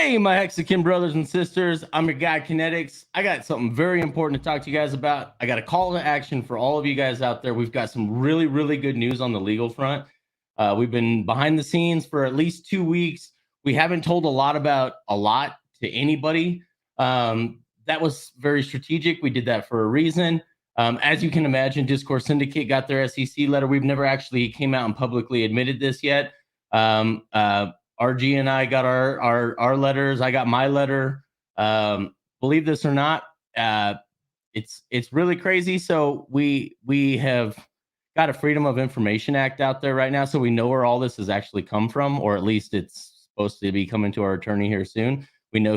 Hey, my Hexican brothers and sisters, I'm your guy Kinetics. I got something very important to talk to you guys about. I got a call to action for all of you guys out there. We've got some really, really good news on the legal front. We've been behind the scenes for at least 2 weeks. We haven't told a lot to anybody. That was very strategic. We did that for a reason. As you can imagine, Discourse Syndicate got their SEC letter. We've never actually came out and publicly admitted this yet. RG and I got our letters. I got my letter. Believe this or not, it's really crazy. So we have got a Freedom of Information Act out there right now, so we know where all this has actually come from, or at least it's supposed to be coming to our attorney here soon. We know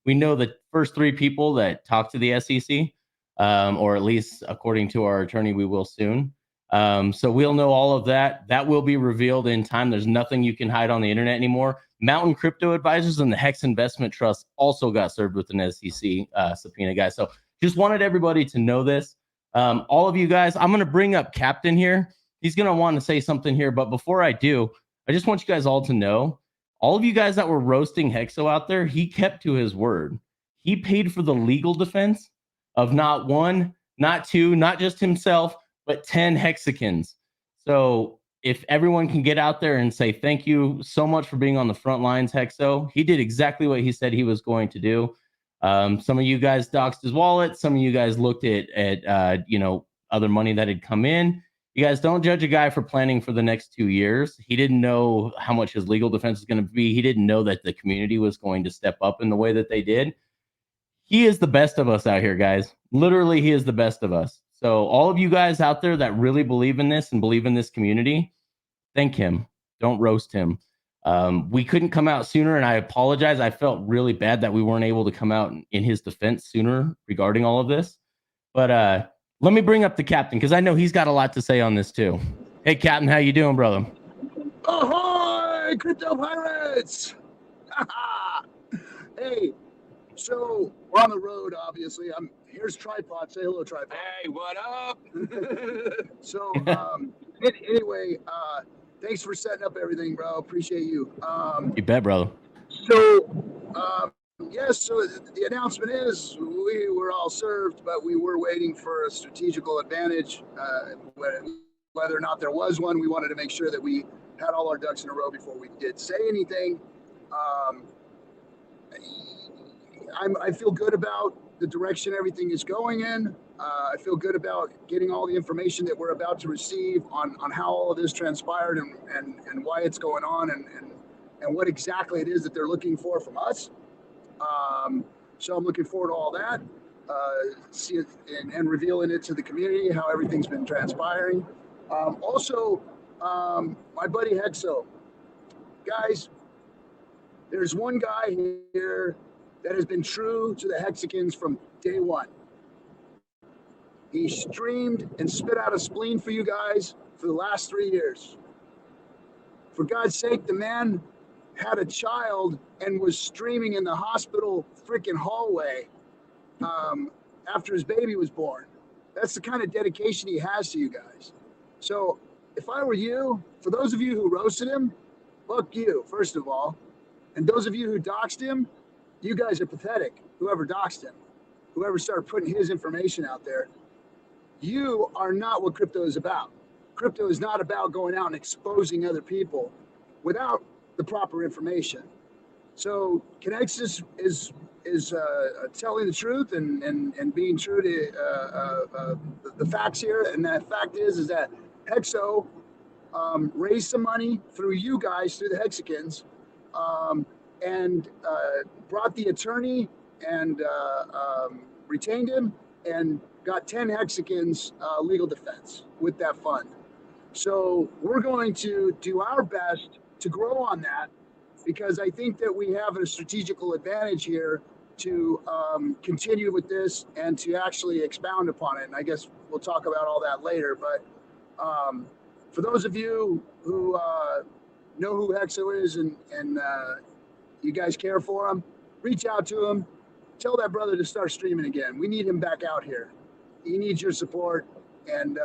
we know the first 3 people that talked to the SEC, or at least according to our attorney, we will soon. So we'll know all of that. That will be revealed in time. There's nothing you can hide on the internet anymore. Mountain Crypto Advisors and the HEX Investment Trust also got served with an SEC subpoena, guys. So just wanted everybody to know this. All of you guys, I'm going to bring up Captain here. He's going to want to say something here. But before I do, I just want you guys all to know, all of you guys that were roasting Hexo out there, he kept to his word. He paid for the legal defense of not 1, not 2, not just himself, but 10 Hexicans. So if everyone can get out there and say thank you so much for being on the front lines, Hexo, he did exactly what he said he was going to do. Some of you guys doxed his wallet. Some of you guys looked at other money that had come in. You guys don't judge a guy for planning for the next 2 years. He didn't know how much his legal defense was going to be. He didn't know that the community was going to step up in the way that they did. He is the best of us out here, guys. Literally, he is the best of us. So all of you guys out there that really believe in this and believe in this community, thank him. Don't roast him. We couldn't come out sooner, and I apologize. I felt really bad that we weren't able to come out in his defense sooner regarding all of this. But let me bring up the captain, because I know he's got a lot to say on this too. Hey, Captain, how you doing, brother? Ahoy, crypto pirates! Hey, so we're on the road, obviously. Here's Tripod. Say hello, Tripod. Hey, what up? So, anyway, thanks for setting up everything, bro. Appreciate you. You bet, brother. So, yes, so the announcement is we were all served, but we were waiting for a strategical advantage. Whether or not there was one, we wanted to make sure that we had all our ducks in a row before we did say anything. I feel good about the direction everything is going in. I feel good about getting all the information that we're about to receive on how all of this transpired and why it's going on and what exactly it is that they're looking for from us. So I'm looking forward to all that, see it and revealing it to the community, how everything's been transpiring. Also, my buddy Hexo, guys, there's one guy here that has been true to the Hexicans from day one. He streamed and spit out a spleen for you guys for the last 3 years. For God's sake, the man had a child and was streaming in the hospital freaking hallway after his baby was born. That's the kind of dedication he has to you guys. So if I were you, for those of you who roasted him, fuck you, first of all. And those of you who doxed him, you guys are pathetic. Whoever doxed him, whoever started putting his information out there, you are not what crypto is about. Crypto is not about going out and exposing other people without the proper information. So Kinexis is telling the truth and being true to the facts here. And that fact is that Hexo raised some money through you guys, through the Hexicans, and brought the attorney and retained him and got 10 Hexicans legal defense with that fund. So we're going to do our best to grow on that, because I think that we have a strategical advantage here to continue with this and to actually expound upon it. And I guess we'll talk about all that later. But for those of you who know who Hexo is and you guys care for him, reach out to him. Tell that brother to start streaming again. We need him back out here. He needs your support. And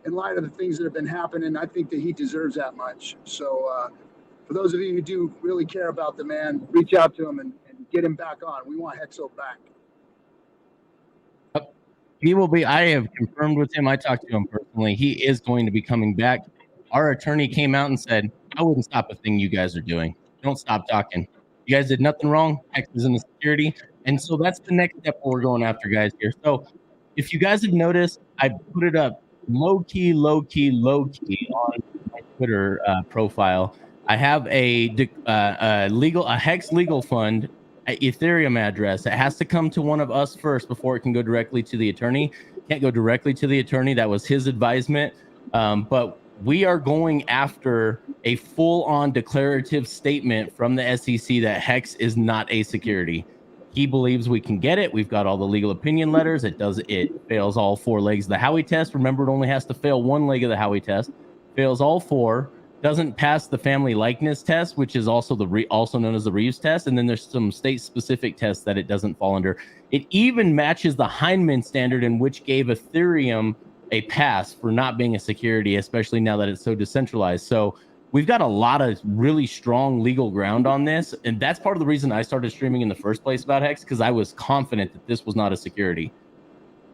in light of the things that have been happening, I think that he deserves that much. So for those of you who do really care about the man, reach out to him and get him back on. We want Hexo back. He will be. I have confirmed with him. I talked to him personally. He is going to be coming back. Our attorney came out and said, I wouldn't stop a thing you guys are doing. Don't stop talking. You guys did nothing wrong. Hex is in the security. And so that's the next step we're going after, guys, here. So if you guys have noticed, I put it up low key on my Twitter profile. I have a HEX Legal Fund Ethereum address. It has to come to one of us first before it can go directly to the attorney. Can't go directly to the attorney. That was his advisement. But we are going after a full-on declarative statement from the SEC that HEX is not a security. He believes we can get it. We've got all the legal opinion letters. It fails all 4 legs of the Howey test. Remember, it only has to fail 1 leg of the Howey test. Fails all 4. Doesn't pass the family likeness test, which is also also known as the Reeves test. And then there's some state-specific tests that it doesn't fall under. It even matches the Heinemann standard, in which gave Ethereum a pass for not being a security, especially now that it's so decentralized. So we've got a lot of really strong legal ground on this. And that's part of the reason I started streaming in the first place about Hex, because I was confident that this was not a security.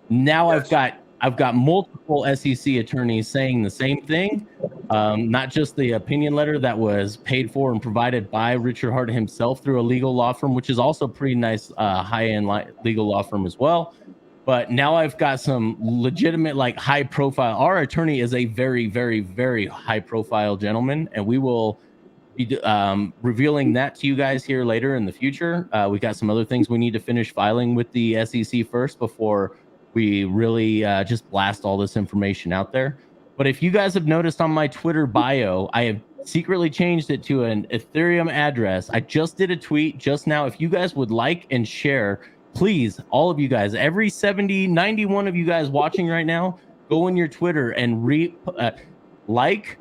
Now yes. I've got multiple SEC attorneys saying the same thing, not just the opinion letter that was paid for and provided by Richard Hart himself through a legal law firm, which is also pretty nice high-end legal law firm as well. But now I've got some legitimate, like, high profile. Our attorney is a very, very, very high profile gentleman, and we will be revealing that to you guys here later in the future. We got some other things we need to finish filing with the SEC first before we really just blast all this information out there. But if you guys have noticed on my Twitter bio, I have secretly changed it to an Ethereum address. I just did a tweet just now. If you guys would like and share, please, all of you guys, every 91 of you guys watching right now, go on your Twitter and like,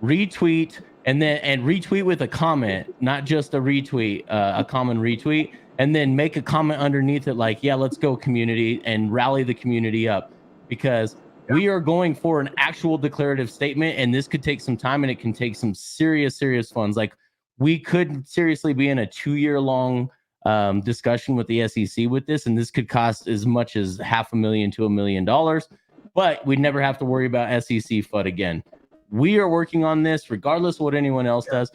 retweet, and retweet with a comment, not just a retweet, a common retweet. And then make a comment underneath it like, yeah, let's go community, and rally the community up, because we are going for an actual declarative statement, and this could take some time, and it can take some serious funds. Like, we could seriously be in a 2-year-long discussion with the SEC with this, and this could cost as much as $500,000 to $1 million, but we'd never have to worry about SEC FUD again. We are working on this regardless of what anyone else does.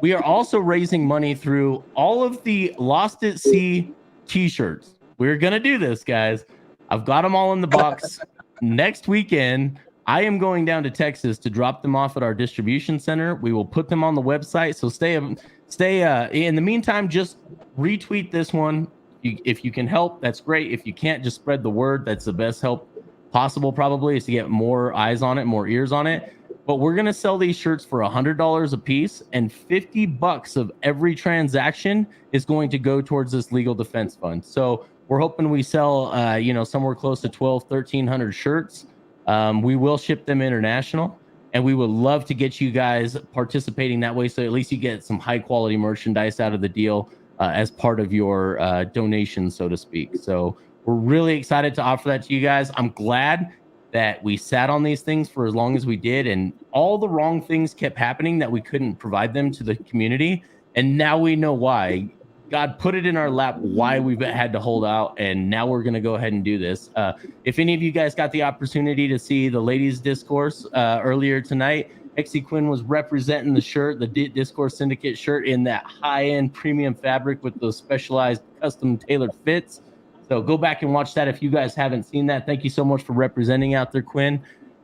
We are also raising money through all of the Lost at Sea t-shirts. We're going to do this, guys. I've got them all in the box. Next weekend, I am going down to Texas to drop them off at our distribution center. We will put them on the website. So stay in the meantime, just retweet this one. If you can help, that's great. If you can't, just spread the word. That's the best help possible, probably, is to get more eyes on it, more ears on it. But we're going to sell these shirts for $100 a piece, and $50 of every transaction is going to go towards this legal defense fund. So we're hoping we sell, somewhere close to 1,300 shirts. We will ship them international, and we would love to get you guys participating that way. So at least you get some high quality merchandise out of the deal as part of your donation, so to speak. So we're really excited to offer that to you guys. I'm glad that we sat on these things for as long as we did, and all the wrong things kept happening that we couldn't provide them to the community. And now we know why. God put it in our lap why we've had to hold out, and now we're going to go ahead and do this. If any of you guys got the opportunity to see the ladies' discourse earlier tonight, Hexy Quinn was representing the shirt, the Discourse Syndicate shirt, in that high-end premium fabric with those specialized custom tailored fits. So go back and watch that if you guys haven't seen that. Thank you so much for representing out there, Quinn.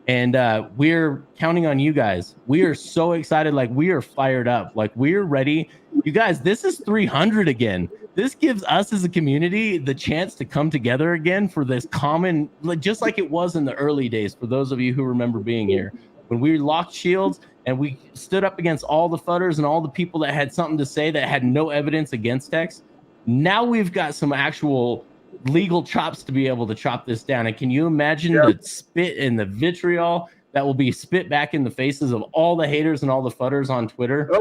And we're counting on you guys. We are so excited. Like, we are fired up. Like, we're ready. You guys, this is 300 again. This gives us as a community the chance to come together again for this common, just like it was in the early days, for those of you who remember being here, when we locked shields and we stood up against all the fudders and all the people that had something to say that had no evidence against Hex. Now we've got some actual legal chops to be able to chop this down. And can you imagine the spit and the vitriol that will be spit back in the faces of all the haters and all the fudders on Twitter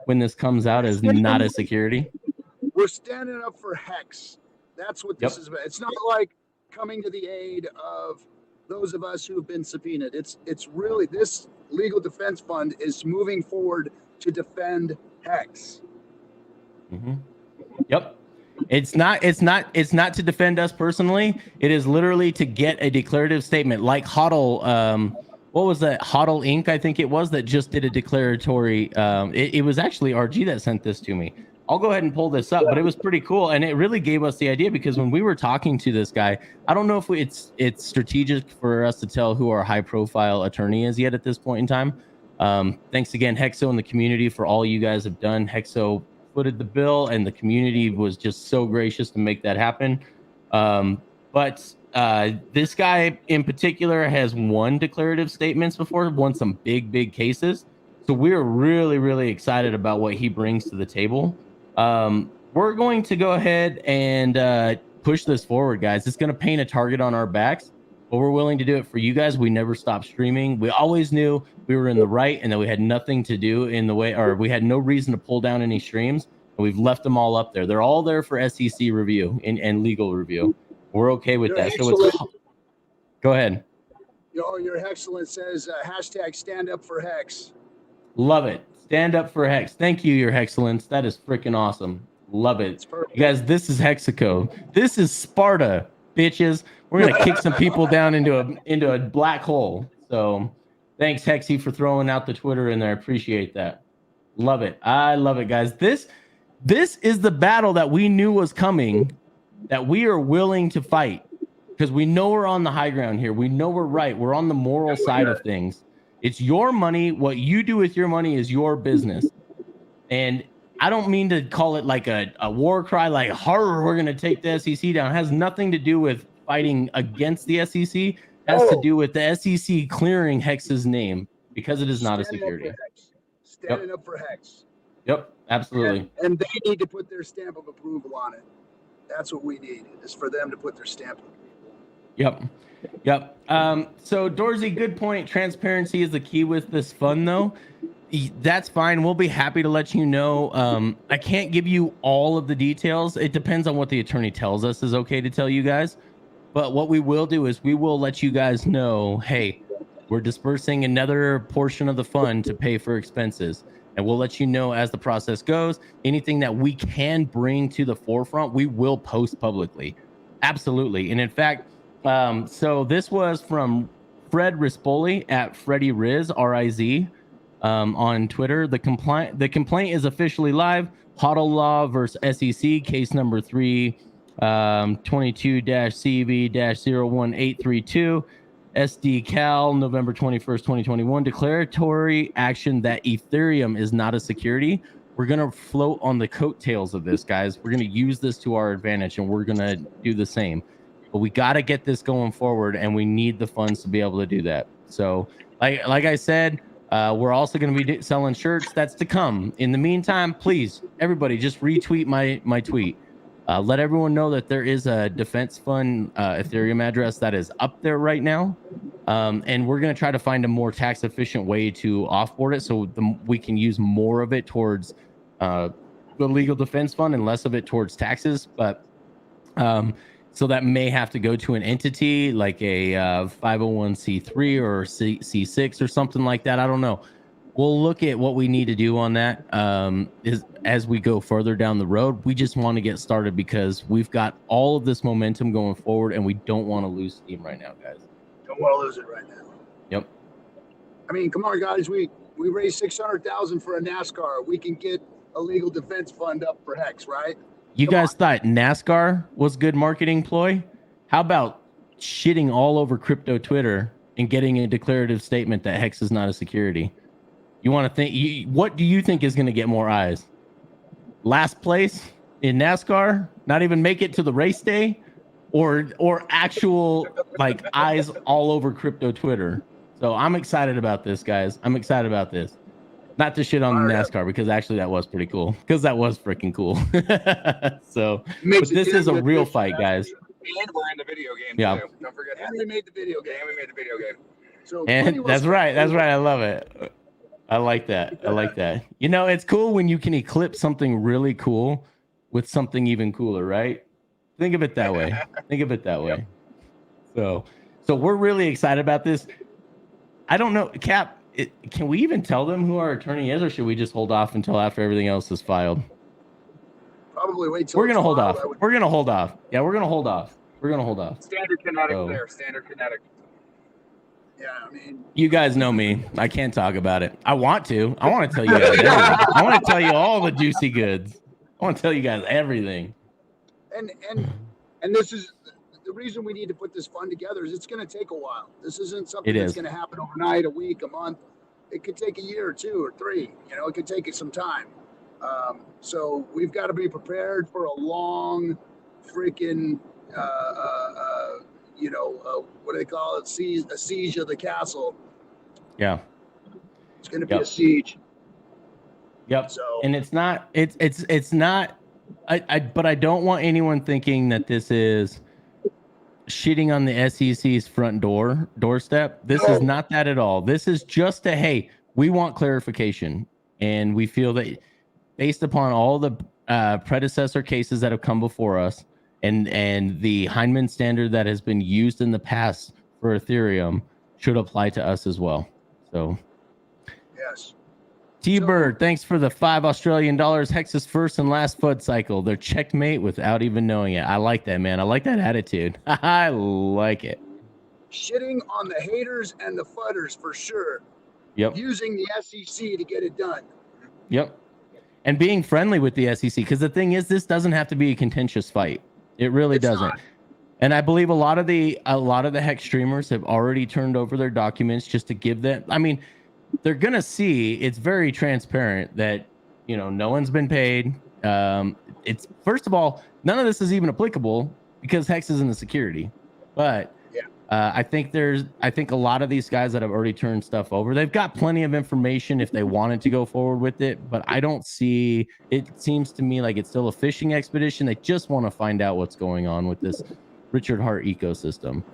when this comes out as not a security? We're standing up for Hex. That's what this is about. It's not like coming to the aid of those of us who have been subpoenaed. It's really, this legal defense fund is moving forward to defend HEX. Yep. It's not to defend us personally. It is literally to get a declarative statement like HODL. What was that? HODL Inc. I think it was that just did a declaratory. It was actually RG that sent this to me. I'll go ahead and pull this up, but it was pretty cool, and it really gave us the idea because when we were talking to this guy, I don't know if it's strategic for us to tell who our high-profile attorney is yet at this point in time. Thanks again, Hexo and the community, for all you guys have done. Hexo footed the bill, and the community was just so gracious to make that happen. But this guy in particular has won declarative statements before, won some big cases. So we're really excited about what he brings to the table. We're going to go ahead and push this forward, guys. It's going to paint a target on our backs, but we're willing to do it for you guys. We never stopped streaming. We always knew we were in the right and that we had nothing to do in the way, or we had no reason to pull down any streams. And we've left them all up there. They're all there for SEC review and legal review. We're okay with that. So go ahead. Your Hexcellence says hashtag stand up for HEX. Love it. Stand up for HEX. Thank you, Your Excellence. That is freaking awesome. Love it. You guys, this is Hexico. This is Sparta, bitches. We're gonna kick some people down into a black hole. So thanks, Hexy, for throwing out the Twitter in there. I appreciate that. Love it. I love it, guys. This is the battle that we knew was coming, that we are willing to fight because we know we're on the high ground here. We know we're right. We're on the moral side of things. It's your money. What you do with your money is your business. And I don't mean to call it like a war cry, like horror, we're going to take the SEC down. It has nothing to do with fighting against the SEC. It has to do with the SEC clearing HEX's name because it is not a security. Standing up for HEX. Yep, absolutely. And they need to put their stamp of approval on it. That's what we need, is for them to put their stamp of approval. Yep. So Dorsey, good point. Transparency is the key with this fund, though. That's fine. We'll be happy to let you know. I can't give you all of the details. It depends on what the attorney tells us is okay to tell you guys. But what we will do is we will let you guys know, hey, we're dispersing another portion of the fund to pay for expenses. And we'll let you know as the process goes. Anything that we can bring to the forefront, we will post publicly. Absolutely. And in fact, so this was from Fred Rispoli at Freddie Riz, R-I-Z, on Twitter. The complaint is officially live. HODL Law versus SEC, case number 322-CV-01832. SD Cal, November 21st, 2021. Declaratory action that Ethereum is not a security. We're going to float on the coattails of this, guys. We're going to use this to our advantage, and we're going to do the same. But we got to get this going forward, and we need the funds to be able to do that. So, like I said, we're also going to be selling shirts. That's to come. In the meantime, please, everybody, just retweet my tweet. Let everyone know that there is a defense fund Ethereum address that is up there right now. And we're going to try to find a more tax efficient way to offboard it so we can use more of it towards the legal defense fund and less of it towards taxes. But so that may have to go to an entity like a 501c3 or C6 or something like that. I don't know. We'll look at what we need to do on that as we go further down the road. We just want to get started because we've got all of this momentum going forward, and we don't want to lose steam right now, guys. Don't want to lose it right now. Yep. I mean, come on, guys. We raised $600,000 for a NASCAR. We can get a legal defense fund up for HEX, right? You guys thought NASCAR was good marketing ploy? How about shitting all over crypto Twitter and getting a declarative statement that HEX is not a security? You want to think? What do you think is going to get more eyes? Last place in NASCAR, not even make it to the race day, or actual like eyes all over crypto Twitter? So I'm excited about this, guys. I'm excited about this. Not to shit on NASCAR because actually that was pretty cool. Because that was freaking cool. So, but this is a real fight, guys. And we're in the video game. Yeah. Too. Don't forget. And we made the video game. And we made the video game. So and that's right. That's right. I love it. I like that. I like that. You know, it's cool when you can eclipse something really cool with something even cooler, right? Think of it that way. Think of it that way. So we're really excited about this. I don't know, Cap, can we even tell them who our attorney is, or should we just hold off until after everything else is filed? Probably wait till We're gonna it's hold filed, off. I would- We're gonna hold off. Yeah, we're gonna hold off. We're gonna hold off. Standard kinetic Oh. there. Standard kinetic. Yeah, I mean, You guys know me. I can't talk about it. I want to. I want to tell you guys everything. I want to tell you all the juicy goods. I want to tell you guys everything. and this is the reason we need to put this fund together is it's going to take a while. This isn't something It that's is. going to happen overnight, a week, a month. It could take a year or 2 or 3. You know, it could take some time. So we've got to be prepared for a long, freaking, what do they call it? A siege of the castle. Yeah. It's going to be Yep. a siege. Yep. So And it's not. It's not. But I don't want anyone thinking that this is shitting on the SEC's front doorstep. This is not that at all. This is just a, hey, we want clarification, and we feel that based upon all the predecessor cases that have come before us, and the Heinemann standard that has been used in the past for Ethereum should apply to us as well. So, yes. T-Bird, thanks for the $5 Hex's first and last FUD cycle. They're checkmate without even knowing it. I like that, man. I like that attitude. I like it. Shitting on the haters and the fudders for sure. Yep. Using the SEC to get it done. Yep. And being friendly with the SEC, because the thing is, this doesn't have to be a contentious fight. It really doesn't. Not. And I believe a lot of the Hex streamers have already turned over their documents just to give them. I mean, they're gonna see it's very transparent that no one's been paid. It's first of all, none of this is even applicable because Hex isn't a security. But yeah. I think a lot of these guys that have already turned stuff over, they've got plenty of information if they wanted to go forward with it. But I don't see. It seems to me like it's still a fishing expedition. They just want to find out what's going on with this Richard Hart ecosystem.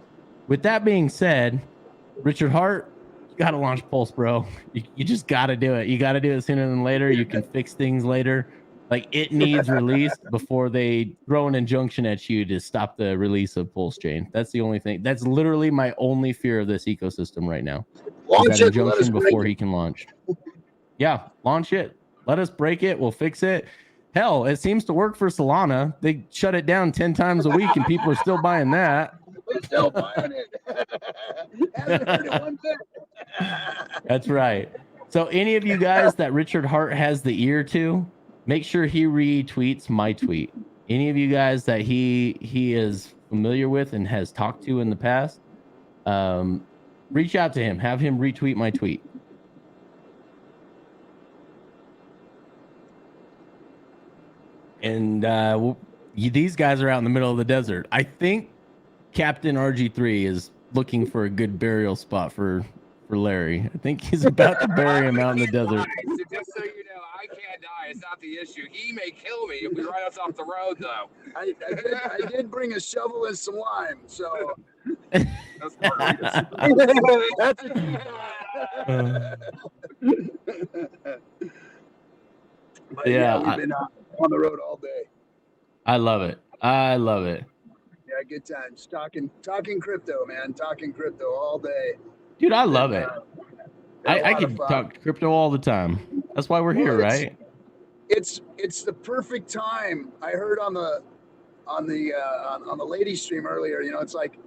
With that being said, Richard Hart, you got to launch Pulse, bro. You just got to do it. You got to do it sooner than later. You can fix things later. Like, it needs released before they throw an injunction at you to stop the release of Pulse Chain. That's the only thing. That's literally my only fear of this ecosystem right now. Launch that it, let us injunction break before it. he can launch. Yeah, launch it. Let us break it. We'll fix it. Hell, it seems to work for Solana. They shut it down 10 times a week and people are still buying that. We're still buying it. Hasn't hurt it one bit. That's right. So any of you guys that Richard Hart has the ear to, make sure he retweets my tweet. Any of you guys that he is familiar with and has talked to in the past, reach out to him. Have him retweet my tweet. And these guys are out in the middle of the desert. I think Captain RG3 is looking for a good burial spot for Larry. I think he's about to bury him out in the desert. Just so you know, I can't die. It's not the issue. He may kill me if we ride us off the road, though. I did bring a shovel and some lime, so That's that's a But Yeah, we've been on the road all day. I love it. I love it. Yeah, good times. Talking crypto, man. Talking crypto all day. Dude, I love it. I lot can of fun. talk crypto all the time. That's why we're here, Well, right? It's the perfect time. I heard on the lady stream earlier. It's like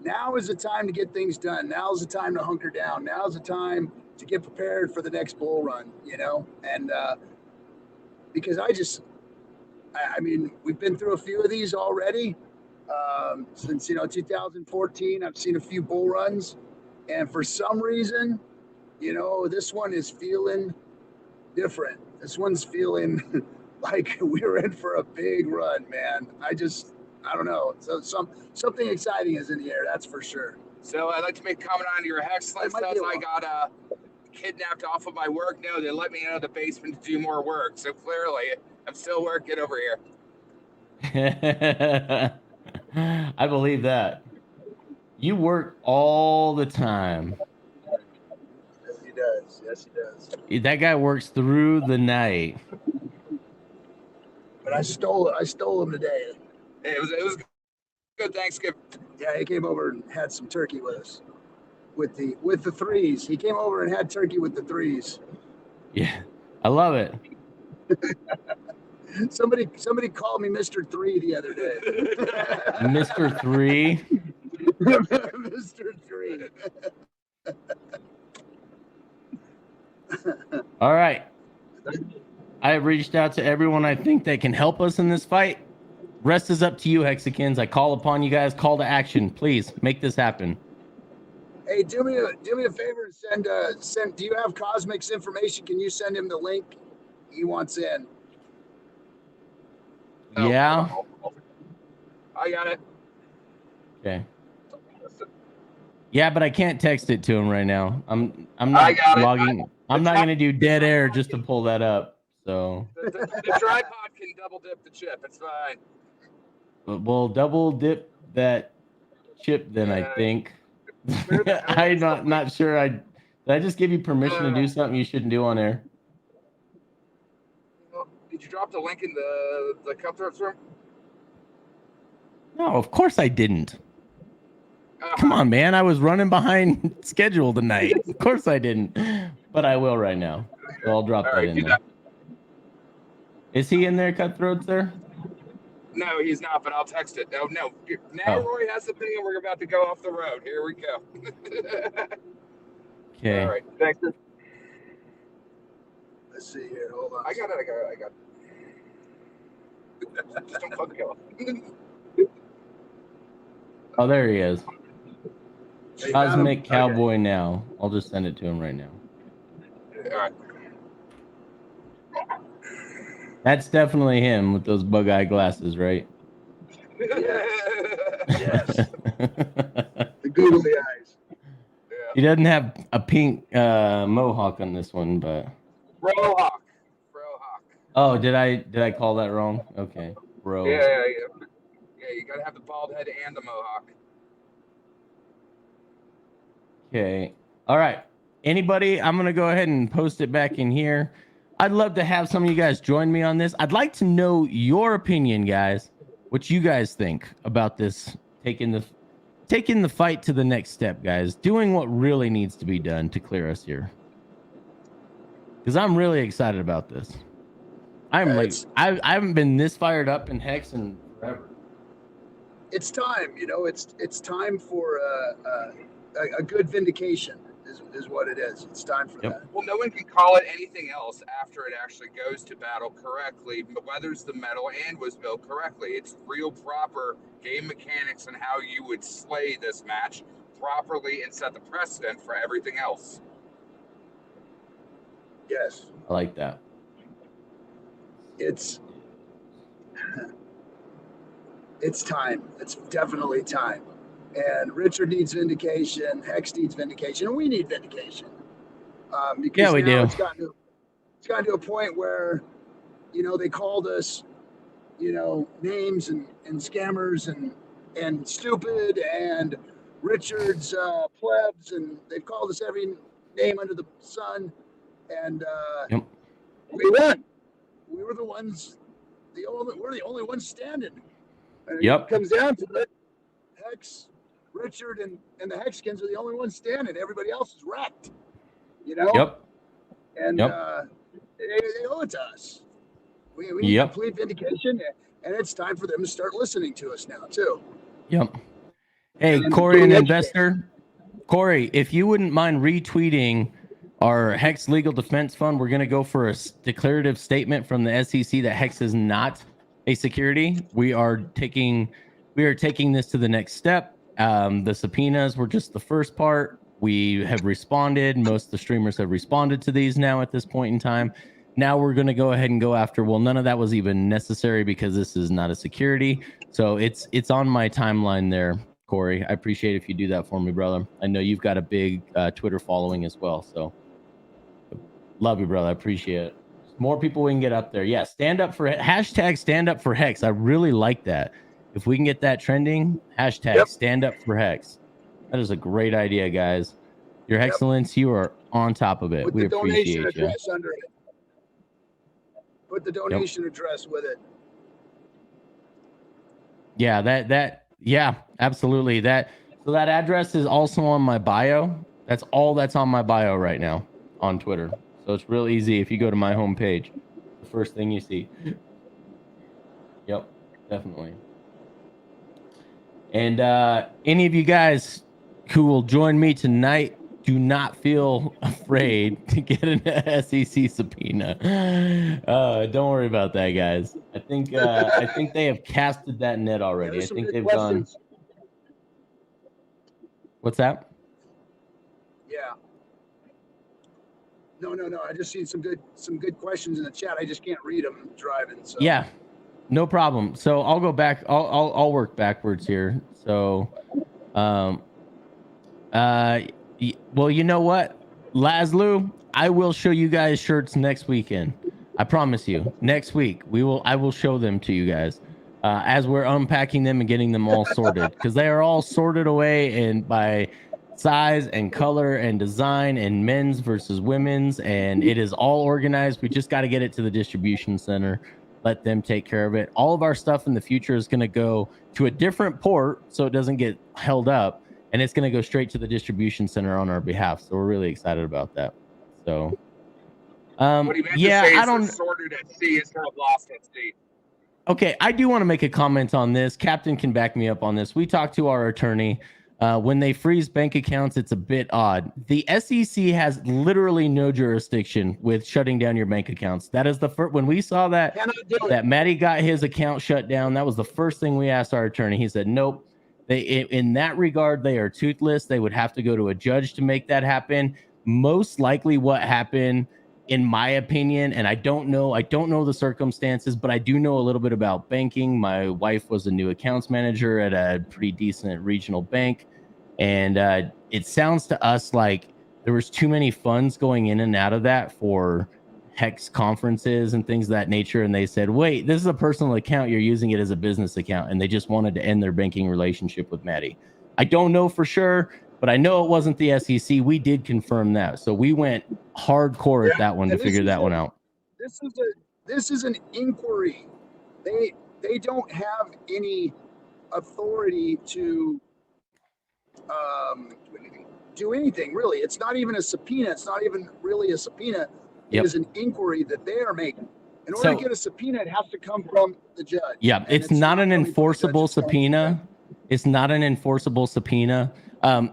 now is the time to get things done. Now is the time to hunker down. Now is the time to get prepared for the next bull run. And because I mean, we've been through a few of these already. Since 2014, I've seen a few bull runs, and for some reason, this one is feeling different. This one's feeling like we're in for a big run, man. I don't know. So something exciting is in the air, that's for sure. So I'd like to make a comment on your Hex It might list. be a I lot. got kidnapped off of my work. No, they let me out of the basement to do more work. So clearly, I'm still working over here. I believe that. You work all the time. Yes, he does. Yes, he does. That guy works through the night. But I stole him today. It was good Thanksgiving. Yeah, he came over and had some turkey with us. with the threes. He came over and had turkey with the threes. Yeah, I love it. Somebody called me Mr. Three the other day. Mr. Three. Mr. Three. All right. I have reached out to everyone I think that can help us in this fight. Rest is up to you, Hexicans. I call upon you guys. Call to action. Please make this happen. Hey, do me a favor and send. Do you have Cosmic's information? Can you send him the link he wants in? Yeah. I got it. Okay. Yeah, but I can't text it to him right now. I'm not logging. I'm not gonna do dead air just to pull that up. So the tripod can double dip the chip. It's fine. We'll double dip that chip then. I think. I'm not sure. Did I just give you permission to do something you shouldn't do on air? Did you drop the link in the cutthroats room? No, of course I didn't. Come on, man. I was running behind schedule tonight. Of course I didn't. But I will right now. So I'll drop that in there. Is he in there, Cutthroats there? No, he's not, but I'll text it. Oh, no. Now Roy has the thing and we're about to go off the road. Here we go. Okay. All right. Thanks. Let's see here. Hold on. I got it. Just don't fucking go. Oh, there he is. Cosmic Cowboy okay. Now. I'll just send it to him right now. All right. That's definitely him with those bug-eye glasses, right? Yes. The googly eyes. Yeah. He doesn't have a pink mohawk on this one, but Frohawk. Oh, did I call that wrong? Okay. Bro. Yeah, you gotta have the bald head and the mohawk. Okay. All right. Anybody? I'm gonna go ahead and post it back in here. I'd love to have some of you guys join me on this. I'd like to know your opinion, guys. What you guys think about this, taking the fight to the next step, guys. Doing what really needs to be done to clear us here. Because I'm really excited about this. I haven't been this fired up in Hex in forever. It's time, it's time for a good vindication is what it is. It's time for that. Well, no one can call it anything else after it actually goes to battle correctly, weathers the metal, and was built correctly. It's real proper game mechanics and how you would slay this match properly and set the precedent for everything else. Yes. I like that. It's time. It's definitely time. And Richard needs vindication. Hex needs vindication. And we need vindication. Because yeah, we do. It's gotten to a point where, they called us, names and scammers and stupid and Richard's plebs, and they've called us every name under the sun. And we won. We were the ones. We're the only ones standing. And it comes down to it. Hex, Richard, and the Hexicans are the only ones standing. Everybody else is wrecked. Yep. And they owe it to us. We need complete vindication, and it's time for them to start listening to us now too. Yep. Hey, Corey, an investor. Corey, if you wouldn't mind retweeting our HEX Legal Defense Fund, we're going to go for a declarative statement from the SEC that HEX is not a security. We are taking this to the next step. The subpoenas were just the first part. We have responded. Most of the streamers have responded to these now at this point in time. Now we're going to go ahead and go after, well, none of that was even necessary because this is not a security. So it's on my timeline there, Corey. I appreciate if you do that for me, brother. I know you've got a big Twitter following as well. So love you, brother. I appreciate it. More people we can get up there. Yeah, stand up for hashtag stand up for Hex. I really like that. If we can get that trending, hashtag stand up for Hex. That is a great idea, guys. Your Excellence, you are on top of it. We appreciate you. Under it. Put the donation address with it. Yeah, yeah, absolutely. That So that address is also on my bio. That's all that's on my bio right now on Twitter. So it's real easy if you go to my homepage. The first thing you see. Yep, definitely. And any of you guys who will join me tonight, do not feel afraid to get an SEC subpoena. Don't worry about that, guys. I think they have casted that net already. I think they've gone. What's that? Yeah. No. I just seen some good questions in the chat. I just can't read them. I'm driving. So. Yeah, no problem. So I'll go back. I'll work backwards here. So, well, you know what, Laszlo, I will show you guys shirts next weekend. I promise you. Next week I will show them to you guys as we're unpacking them and getting them all sorted, because they are all sorted away and by size and color and design and men's versus women's, and it is all organized. We just got to get it to the distribution center, let them take care of it. All of our stuff in the future is going to go to a different port so it doesn't get held up, and it's going to go straight to the distribution center on our behalf. So we're really excited about that. So yeah, I don't sorted at sea is not lost at sea. Okay, I do want to make a comment on this. Captain can back me up on this. We talked to our attorney. When they freeze bank accounts, it's a bit odd. The SEC has literally no jurisdiction with shutting down your bank accounts. That is the first. When we saw that Matty got his account shut down, that was the first thing we asked our attorney. He said, nope. In that regard, they are toothless. They would have to go to a judge to make that happen. Most likely what happened, in my opinion, and I don't know the circumstances, but I do know a little bit about banking. My wife was a new accounts manager at a pretty decent regional bank, and it sounds to us like there was too many funds going in and out of that for HEX conferences and things of that nature, and they said, wait, this is a personal account, you're using it as a business account, and they just wanted to end their banking relationship with Matty. I don't know for sure, but I know it wasn't the SEC. We did confirm that. So we went hardcore at that one to figure that one out. This is an inquiry. They don't have any authority to do anything, really. It's not even a subpoena. It's not even really a subpoena. It is an inquiry that they are making. In order to get a subpoena, it has to come from the judge. Yeah, it's not an enforceable subpoena. It's not an enforceable subpoena.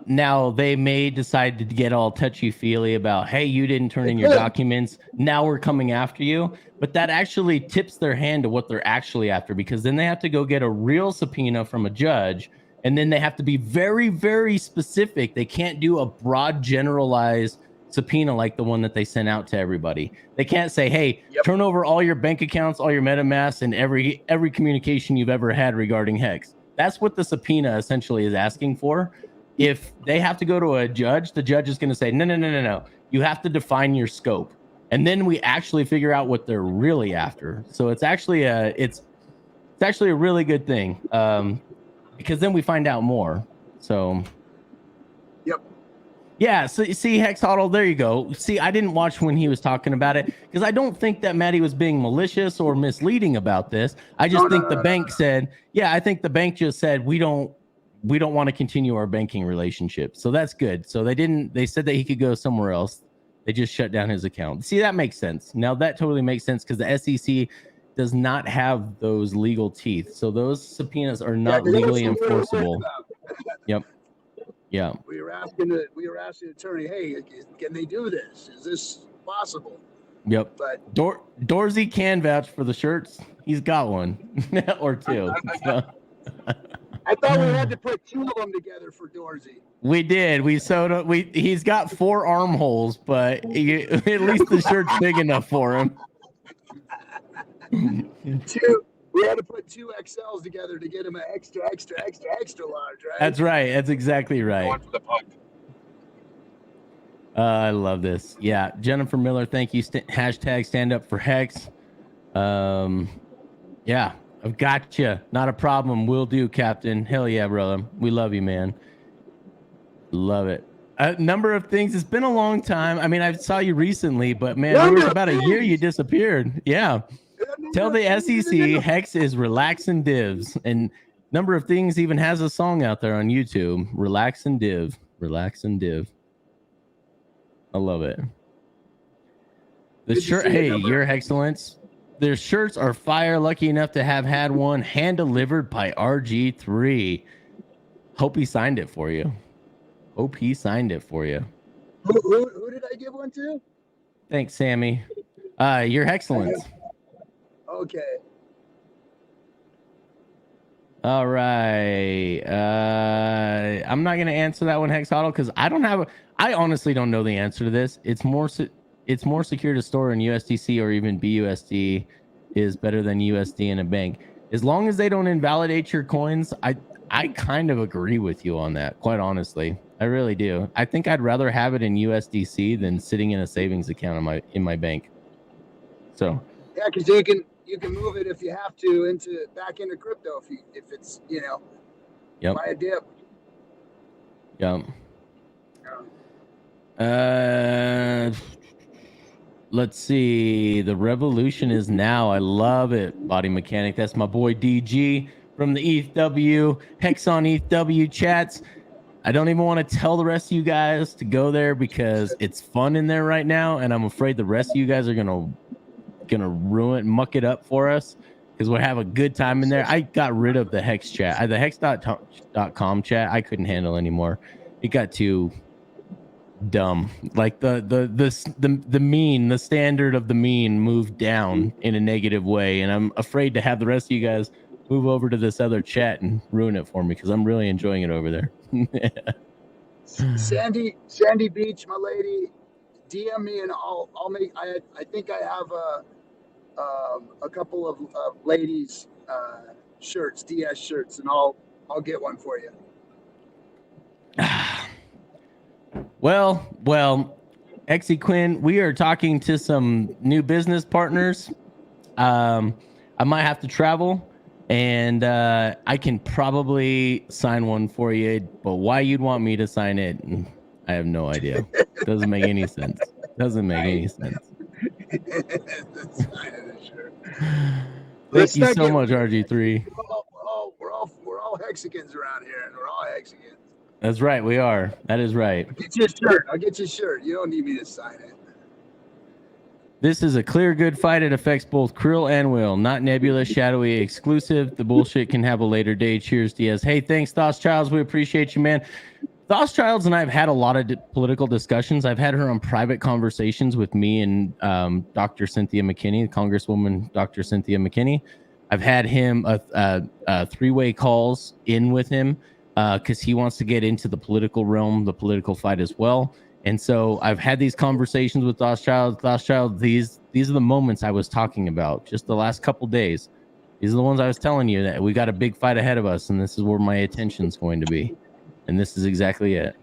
Now they may decide to get all touchy-feely about, hey, you didn't turn in your documents, now we're coming after you. But that actually tips their hand to what they're actually after, because then they have to go get a real subpoena from a judge, and then they have to be very, very specific. They can't do a broad, generalized subpoena like the one that they sent out to everybody. They can't say, hey, turn over all your bank accounts, all your MetaMask, and every communication you've ever had regarding HEX. That's what the subpoena essentially is asking for. If they have to go to a judge, the judge is going to say, no. You have to define your scope. And then we actually figure out what they're really after. So it's actually a really good thing, because then we find out more. So. Yeah, so you see, Hex Huddle, there you go. See, I didn't watch when he was talking about it, because I don't think that Matty was being malicious or misleading about this. I just think the bank said, I think the bank just said, we don't want to continue our banking relationship. So that's good. So they said that he could go somewhere else. They just shut down his account. See, that makes sense. Now that totally makes sense, because the SEC does not have those legal teeth. So those subpoenas are not legally enforceable. Yep. Yeah. We were asking the attorney, hey, can they do this? Is this possible? Yep. But Dorsey can vouch for the shirts. He's got one or two. So. I thought we had to put 2 of them together for Dorsey. We did. He's got 4 armholes, but at least the shirt's big enough for him. We had to put 2 XLs together to get him an extra large, right? That's right. That's exactly right. I love this. Yeah. Jennifer Miller, thank you. Hashtag stand up for HEX. Yeah, I've got you. Not a problem. Will do, Captain. Hell yeah, brother. We love you, man. Love it. A number of things. It's been a long time. I mean, I saw you recently, but man, it was about a year you disappeared. Yeah. Tell the SEC HEX is relaxing divs, and Number of Things even has a song out there on YouTube. Relax and div. Relax and div. I love it. The shirt. Hey, your excellence. Their shirts are fire. Lucky enough to have had one hand delivered by RG3. Hope he signed it for you. Hope he signed it for you. Who did I give one to? Thanks, Sammy. Your excellence. Okay. All right. I'm not going to answer that one, Hexodl, because I honestly don't know the answer to this. It's more secure to store in USDC or even BUSD is better than USD in a bank. As long as they don't invalidate your coins, I kind of agree with you on that, quite honestly. I really do. I think I'd rather have it in USDC than sitting in a savings account in my bank. So yeah, because you can move it if you have to back into crypto if it's yep. buy a dip. Yep. Let's see. The revolution is now. I love it. Body Mechanic. That's my boy DG from the ETHW Hex on ETHW chats. I don't even want to tell the rest of you guys to go there because it's fun in there right now, and I'm afraid the rest of you guys are gonna muck it up for us because we'll have a good time in there. I got rid of the Hex chat, the hex.com chat. I couldn't handle anymore. It got too dumb. Like the mean, the standard of the mean moved down in a negative way, and I'm afraid to have the rest of you guys move over to this other chat and ruin it for me because I'm really enjoying it over there. Sandy Beach, my lady, DM me and I'll make. I think I have a couple of ladies shirts, DS shirts, and I'll get one for you. Well, Exy Quinn, we are talking to some new business partners. I might have to travel, and I can probably sign one for you, but why you'd want me to sign it, I have no idea. Doesn't make any sense. Doesn't make any sense. Thank you so much, RG3. We're all Hexicans around here, and we're all Hexicans. That's right, we are. That is right. I'll get you a shirt. You don't need me to sign it. This is a clear, good fight. It affects both Krill and Will, not Nebula, shadowy, exclusive. The bullshit can have a later day. Cheers, Diaz. Hey, thanks, Thos Childs. We appreciate you, man. Thos Childs and I have had a lot of political discussions. I've had her on private conversations with me and Dr. Cynthia McKinney, Congresswoman Dr. Cynthia McKinney. I've had him three-way calls in with him because he wants to get into the political realm, the political fight as well. And so I've had these conversations with Thos Childs. Thos Childs, these are the moments I was talking about just the last couple days. These are the ones I was telling you that we got a big fight ahead of us, and this is where my attention's going to be. And this is exactly it.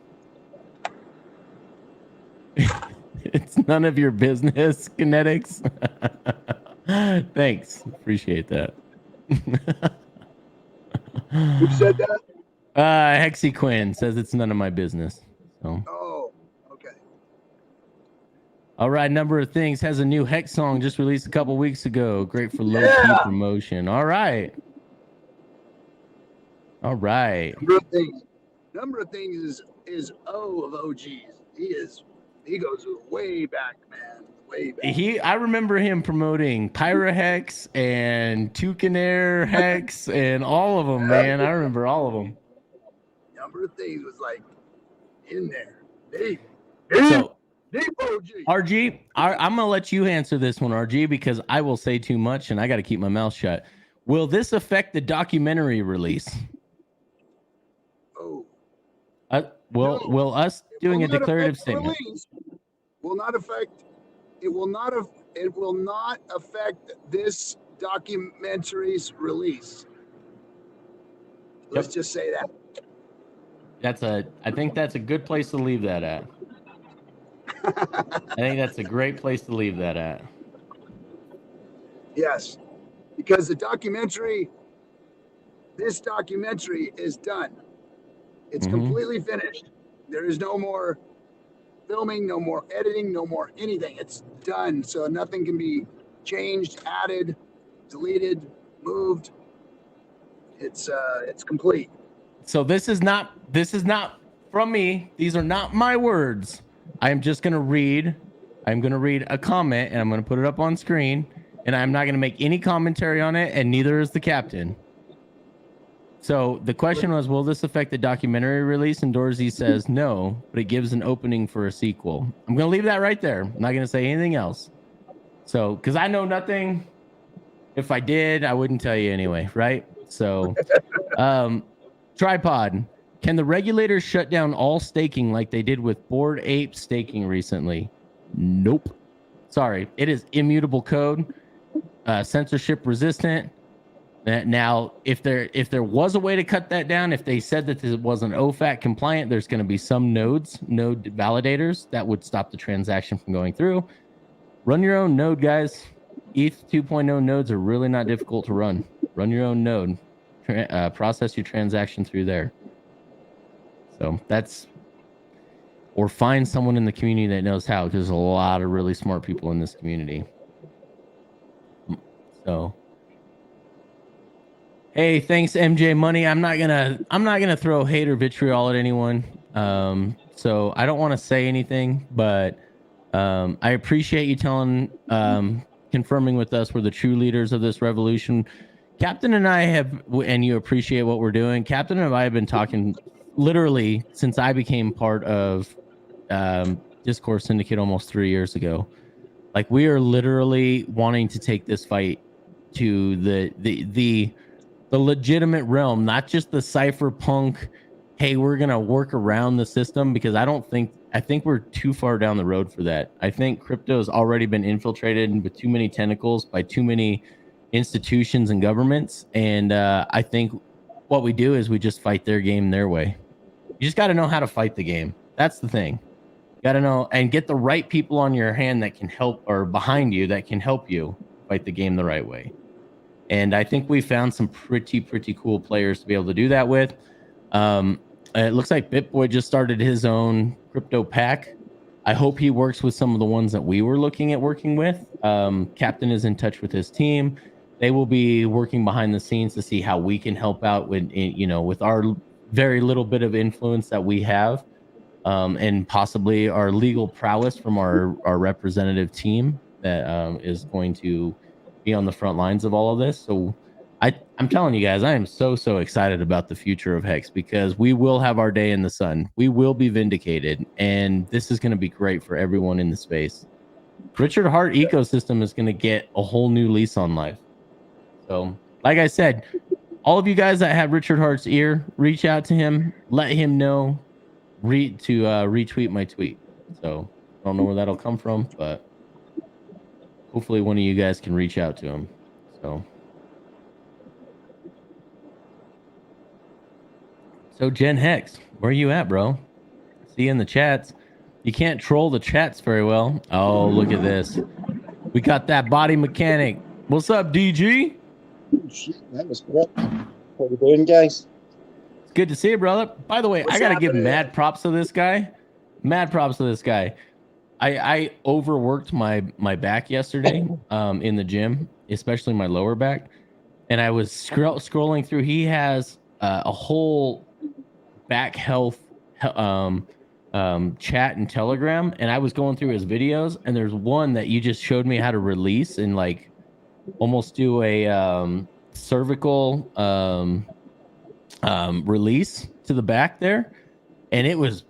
It's none of your business, Kinetics. Thanks. Appreciate that. Who said that? Hexy Quinn says it's none of my business. So. Oh, okay. All right, Number of Things has a new Hex song just released a couple weeks ago. Great for low-key promotion. All right. Number of Things is O of OGs. He goes way back, man. Way back. I remember him promoting Pyra Hex and Tucanair Hex and all of them, man. I remember all of them. Number of Things was like in there. Deep OG. RG, I'm gonna let you answer this one, RG, because I will say too much and I got to keep my mouth shut. Will this affect the documentary release? Oh. Will us doing a declarative statement will not affect. It will not affect this documentary's release. Let's just say that. I think that's a good place to leave that at. I think that's a great place to leave that at. Yes, because this documentary is done. It's completely finished. There is no more filming, no more editing, no more anything. It's done. So nothing can be changed, added, deleted, moved. It's complete. So this is not from me. These are not my words. I'm going to read a comment, and I'm going to put it up on screen, and I'm not going to make any commentary on it, and neither is the captain. So the question was, will this affect the documentary release? And Dorsey says no, but it gives an opening for a sequel. I'm going to leave that right there. I'm not going to say anything else. So, because I know nothing. If I did, I wouldn't tell you anyway, right? So, Tripod. Can the regulators shut down all staking like they did with Bored Ape staking recently? Nope. Sorry. It is immutable code, censorship resistant. Now, if there was a way to cut that down, if they said that this wasn't OFAC compliant, there's going to be some node validators that would stop the transaction from going through. Run your own node, guys. ETH 2.0 nodes are really not difficult to run. Run your own node. Process your transaction through there. So that's, or find someone in the community that knows how, because there's a lot of really smart people in this community. So, hey, thanks MJ Money. I'm not gonna throw hate or vitriol at anyone. So I don't want to say anything, but I appreciate you confirming with us we're the true leaders of this revolution. Captain and I have, and you appreciate what we're doing. Captain and I have been talking literally since I became part of Discourse Syndicate almost 3 years ago. Like, we are literally wanting to take this fight to the legitimate realm, not just the cypherpunk, hey, we're gonna work around the system, because I think we're too far down the road for that. I think crypto has already been infiltrated with too many tentacles by too many institutions and governments, and I think what we do is we just fight their game their way. You just got to know how to fight the game. That's the thing. You got to know and get the right people on your hand that can help, or behind you that can help you fight the game the right way. And I think we found some pretty cool players to be able to do that with. It looks like BitBoy just started his own crypto pack. I hope he works with some of the ones that we were looking at working with. Captain is in touch with his team. They will be working behind the scenes to see how we can help out with, with our very little bit of influence that we have, and possibly our legal prowess from our representative team that is going to be on the front lines of all of this. So I'm telling you guys, I am so excited about the future of Hex, because we will have our day in the sun. We will be vindicated, and this is going to be great for everyone in the space. Richard Hart ecosystem is going to get a whole new lease on life. So, like I said, all of you guys that have Richard Hart's ear, reach out to him, let him know to retweet my tweet. So, I don't know where that'll come from, but hopefully one of you guys can reach out to him. So Gen Hex, where are you at, bro? See you in the chats. You can't troll the chats very well. Oh, look at this. We got that body mechanic. What's up, DG? Shit, that was great. What are you doing, guys? It's good to see you, brother. By the way, I gotta give mad props to this guy. Mad props to this guy. I overworked my back yesterday in the gym, especially my lower back, and I was scrolling through. He has a whole back health chat and Telegram, and I was going through his videos, and there's one that you just showed me how to release and like almost do a cervical release to the back there, and it was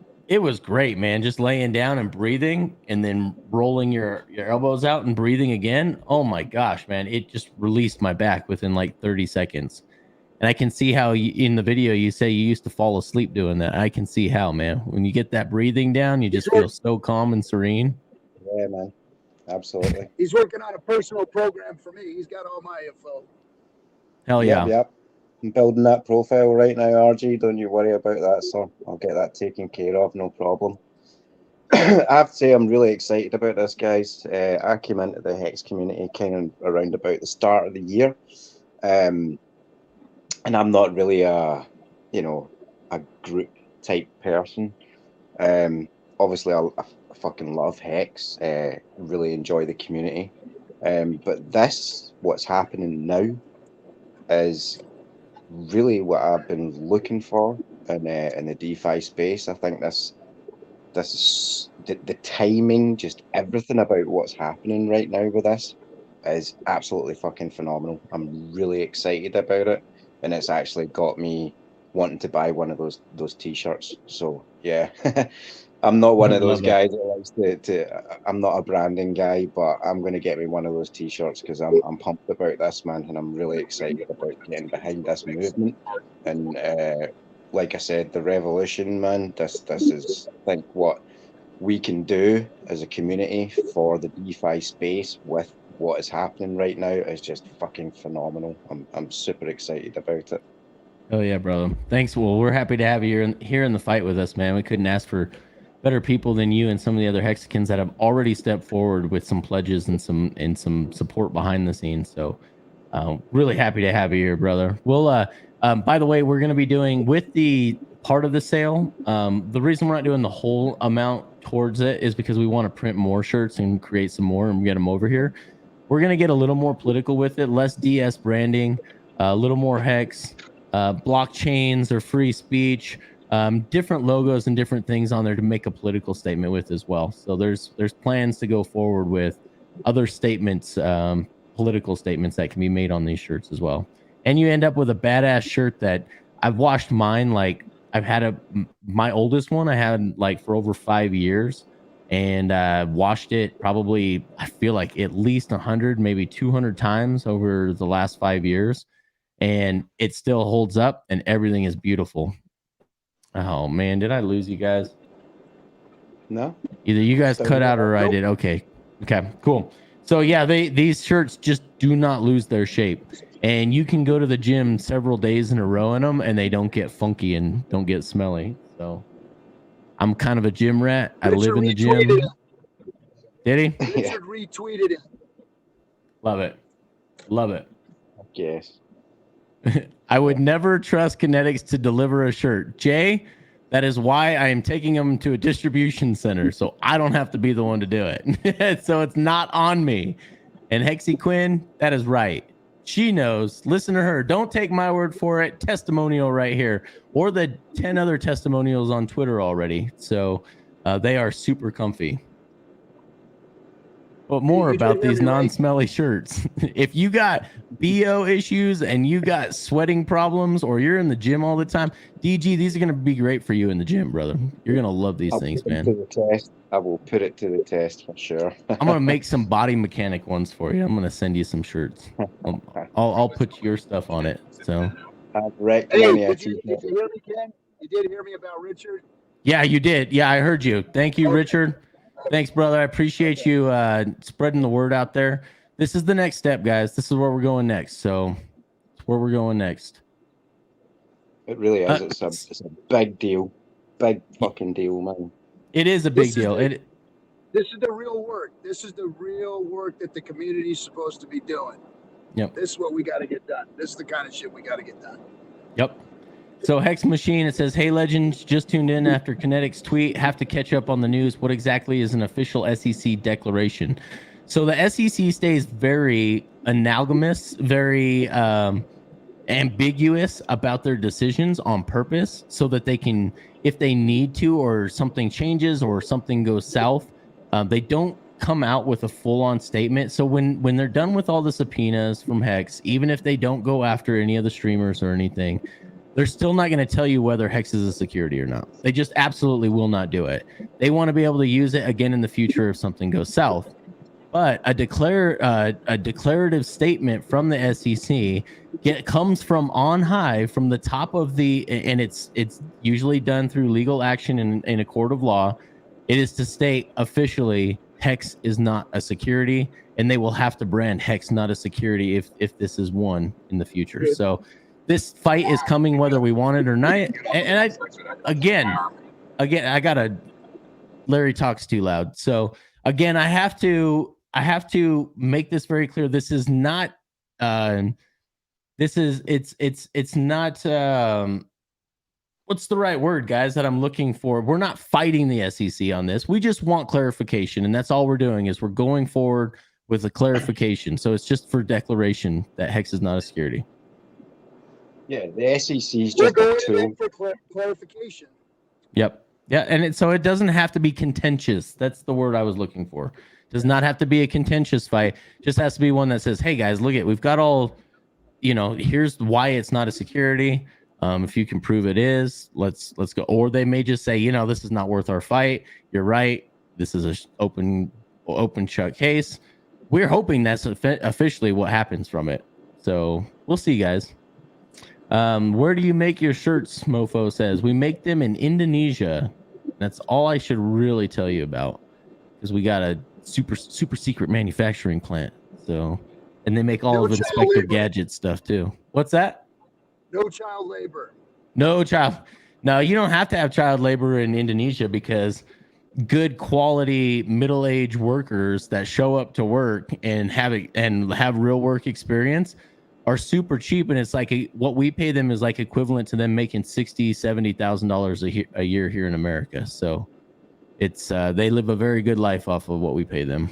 great, man. Just laying down and breathing, and then rolling your elbows out and breathing again. Oh my gosh, man, it just released my back within like 30 seconds. And I can see how in the video you say you used to fall asleep doing that. I can see how, man. When you get that breathing down, you just feel so calm and serene. Yeah, man. Absolutely. He's working on a personal program for me. He's got all my info. Hell yeah. Yep. I'm building that profile right now, RG. Don't you worry about that, sir. I'll get that taken care of, no problem. I have to say I'm really excited about this, guys. I came into the Hex community kind of around about the start of the year. And I'm not really a group type person. Obviously, I fucking love Hex. Really enjoy the community. But what's happening now, is really what I've been looking for in the DeFi space. I think this the timing, just everything about what's happening right now with this is absolutely fucking phenomenal. I'm really excited about it, and it's actually got me wanting to buy one of those t-shirts. So yeah. I'm not one of those Love that. guys that likes I'm not a branding guy, but I'm going to get me one of those t-shirts because I'm pumped about this, man, and I'm really excited about getting behind this movement. And like I said, the revolution, man, this is, I think, what we can do as a community for the DeFi space with what is happening right now is just fucking phenomenal. I'm super excited about it. Oh yeah, brother. Thanks. Well, we're happy to have you here in the fight with us, man. We couldn't ask for better people than you and some of the other Hexicans that have already stepped forward with some pledges and some support behind the scenes. So, really happy to have you here, brother. We'll by the way, we're going to be doing with the part of the sale. The reason we're not doing the whole amount towards it is because we want to print more shirts and create some more and get them over here. We're going to get a little more political with it, less DS branding, a little more Hex. Blockchains or free speech, different logos and different things on there to make a political statement with as well. So there's plans to go forward with other statements, political statements that can be made on these shirts as well. And you end up with a badass shirt that I've washed mine. Like I've had my oldest one I had like for over 5 years, and washed it probably, I feel like at least 100, maybe 200 times over the last 5 years. And it still holds up and everything is beautiful. Oh man, did I lose you guys? No. Either you guys cut out or I did. Okay, cool. So yeah, these shirts just do not lose their shape, and you can go to the gym several days in a row in them and they don't get funky and don't get smelly. So I'm kind of a gym rat. I live in the gym. Did he? Richard retweeted it. Love it. Yes. I would never trust Kinetics to deliver a shirt. Jay, that is why I am taking them to a distribution center, so I don't have to be the one to do it. So it's not on me. And Hexy Quinn, that is right. She knows. Listen to her. Don't take my word for it. Testimonial right here, or the 10 other testimonials on Twitter already. So they are super comfy. But more about these non-smelly shirts. If you got BO issues and you got sweating problems, or you're in the gym all the time, DG, these are going to be great for you in the gym, brother. You're going to love these things, man. To the test. I will put it to the test for sure. I'm going to make some body mechanic ones for you. I'm going to send you some shirts. I'll put your stuff on it. So. Hey, did you hear me, Ken? You did hear me about Richard? Yeah, you did. Yeah, I heard you. Thank you, Richard. Thanks, brother. I appreciate you spreading the word out there. This is the next step, guys. This is where we're going next. So it's where we're going next. It really is. It's a big deal. Big fucking deal, man. It is a big deal. This is the real work. This is the real work that the community is supposed to be doing. Yep. This is what we got to get done. This is the kind of shit we got to get done. Yep. So Hex Machine, it says, hey, legends, just tuned in after Kinetics tweet. Have to catch up on the news. What exactly is an official SEC declaration? So the SEC stays very analogous, very ambiguous about their decisions on purpose so that they can, if they need to, or something changes or something goes south, they don't come out with a full-on statement. So when they're done with all the subpoenas from Hex, even if they don't go after any of the streamers or anything, they're still not going to tell you whether Hex is a security or not. They just absolutely will not do it. They want to be able to use it again in the future if something goes south. But a declarative statement from the SEC comes from on high, from the top of the, and it's usually done through legal action in a court of law. It is to state officially Hex is not a security, and they will have to brand Hex not a security if this is won in the future. So this fight is coming whether we want it or not. And I again, I gotta, Larry talks too loud. So again, I have to make this very clear. This is not, it's not, what's the right word, guys, that I'm looking for? We're not fighting the SEC on this. We just want clarification. And that's all we're doing is we're going forward with a clarification. So it's just for declaration that Hex is not a security. Yeah, the SEC is We're just a going tool. in for clarification. Yep. Yeah, and so it doesn't have to be contentious. That's the word I was looking for. Does not have to be a contentious fight. Just has to be one that says, "Hey guys, look we've got all, here's why it's not a security. If you can prove it is, let's go." Or they may just say, this is not worth our fight. You're right. This is a open shut case. We're hoping that's officially what happens from it. So we'll see, guys. Where do you make your shirts? Mofo says we make them in Indonesia. That's all I should really tell you about, because we got a super secret manufacturing plant. So, and they make all of Inspector Gadget stuff too. What's that? No child labor. No child. No, you don't have to have child labor in Indonesia, because good quality middle-aged workers that show up to work and have real work experience are super cheap, and it's like what we pay them is like equivalent to them making $60,000-$70,000 a year here in America. So it's they live a very good life off of what we pay them.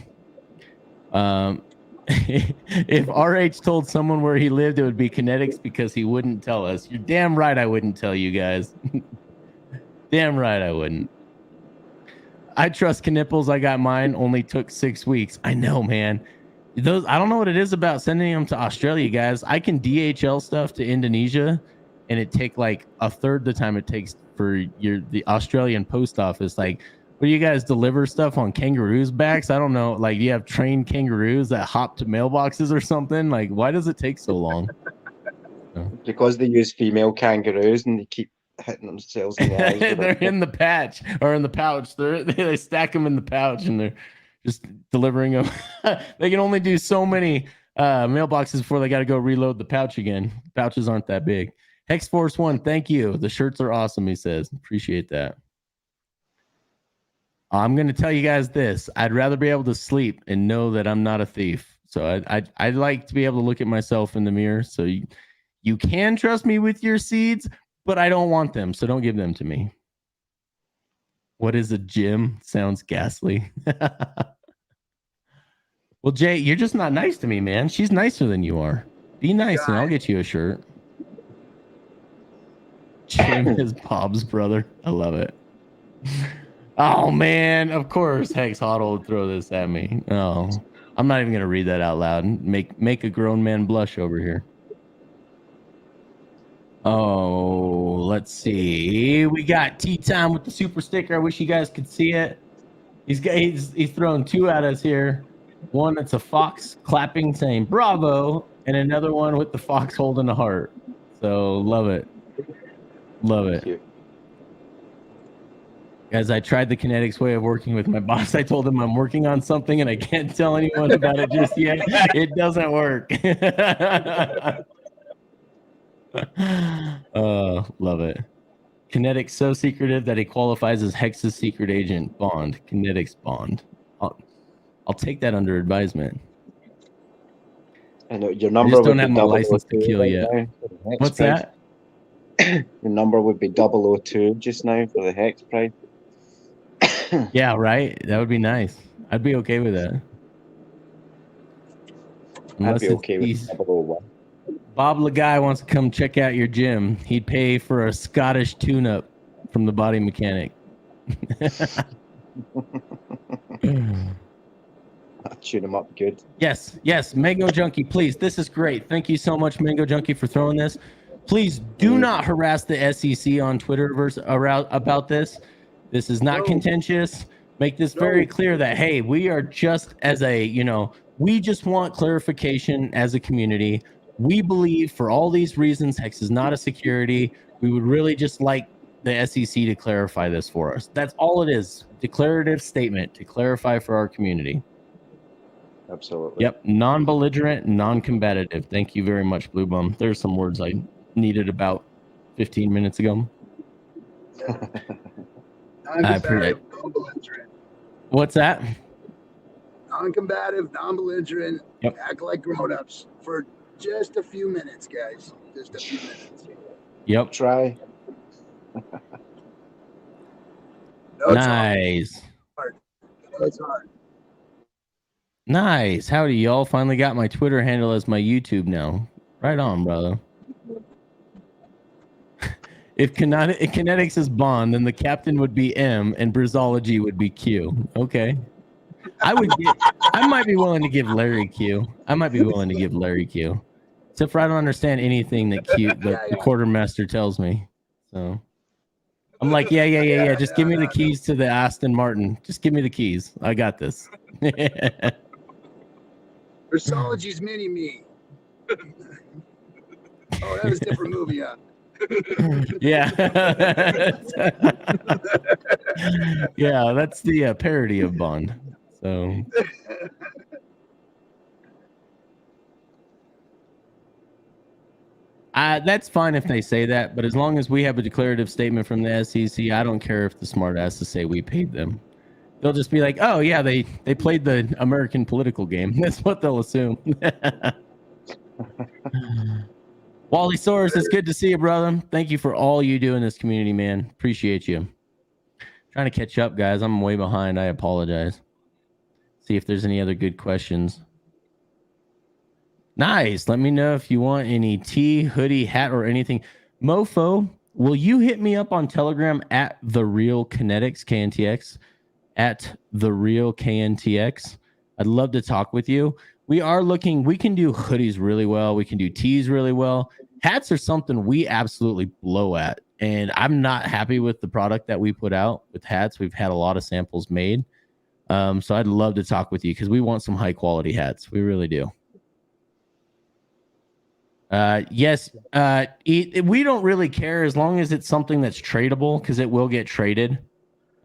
If RH told someone where he lived, it would be Kinetics, because he wouldn't tell us. You're damn right I wouldn't tell you guys. Damn right I wouldn't. I trust Knipples. I got mine. Only took 6 weeks. I know, man. I don't know what it is about sending them to Australia, guys. I can DHL stuff to Indonesia, and it take like a third the time it takes for the Australian post office. Like, what do you guys deliver stuff on kangaroos' backs? I don't know. Like, you have trained kangaroos that hop to mailboxes or something? Like, why does it take so long? Because they use female kangaroos and they keep hitting themselves in the eyes. They're in the patch or in the pouch. They stack them in the pouch, and they're just delivering them. They can only do so many mailboxes before they got to go reload the pouch again. Pouches aren't that big. Hex Force One, thank you. The shirts are awesome, he says. Appreciate that. I'm going to tell you guys this. I'd rather be able to sleep and know that I'm not a thief. So I'd like to be able to look at myself in the mirror. So you can trust me with your seeds, but I don't want them. So don't give them to me. What is a gym? Sounds ghastly. Well, Jay, you're just not nice to me, man. She's nicer than you are. Be nice, and I'll get you a shirt. Jim is Bob's brother. I love it. Oh, man. Of course, Hex Hoddle would throw this at me. Oh, I'm not even going to read that out loud and make a grown man blush over here. Oh, let's see. We got Tea Time with the super sticker. I wish you guys could see it. He's throwing two at us here. One that's a fox clapping saying bravo, and another one with the fox holding a heart. So love it. Love it. Guys, I tried the Kinetics way of working with my boss. I told him I'm working on something and I can't tell anyone about it just yet. It doesn't work. Oh, love it. Kinetics so secretive that he qualifies as Hex's secret agent. Bond. Kinetics Bond. I'll take that under advisement. I know your number. I just don't have my license to kill yet. What's that? Your number would be 002 just now for the Hex price. Yeah, right. That would be nice. I'd be okay with that. I'd be okay with 001. Bob Laguy wants to come check out your gym. He'd pay for a Scottish tune-up from the body mechanic. I'll tune him up good. Yes. Mango Junkie, please. This is great. Thank you so much, Mango Junkie, for throwing this. Please do not harass the SEC on Twitter about this. This is not contentious. Make this very clear that, hey, we are just we just want clarification as a community. We believe for all these reasons, Hex is not a security. We would really just like the SEC to clarify this for us. That's all it is. Declarative statement to clarify for our community. Absolutely. Yep. Non-belligerent, non-combative. Thank you very much, Blue Bum. There's some words I needed about 15 minutes ago. Non-combative, non-belligerent. What's that? Non-combative, non-belligerent. Yep. Act like grown-ups for just a few minutes, guys. Just a few minutes. Yep. Try. No, Nice. It's hard. Nice. Howdy, y'all. Finally got my Twitter handle as my YouTube now. Right on, brother. If kinetics is Bond, then the captain would be M and Brizology would be Q. Okay. I might be willing to give Larry Q. Except for I don't understand anything that the quartermaster tells me. So I'm like, yeah. Just give me the keys to the Aston Martin. Just give me the keys. I got this. Brizology's mini-me. Oh, that was a different movie, huh? Yeah. Yeah, that's the parody of Bond. So that's fine if they say that, but as long as we have a declarative statement from the SEC, I don't care if the smart ass to say we paid them. They'll just be like, oh yeah, they played the American political game. That's what they'll assume. Wally Soros, it's good to see you, brother. Thank you for all you do in this community, man. Appreciate you. Trying to catch up, guys. I'm way behind. I apologize. See if there's any other good questions. Nice. Let me know if you want any tee, hoodie, hat, or anything. Mofo, will you hit me up on Telegram at The Real Kinetics, KNTX? At The Real KNTX. I'd love to talk with you. We are looking, we can do hoodies really well. We can do tees really well. Hats are something we absolutely blow at. And I'm not happy with the product that we put out with hats. We've had a lot of samples made. So I'd love to talk with you because we want some high quality hats. We really do. Yes. We don't really care as long as it's something that's tradable because it will get traded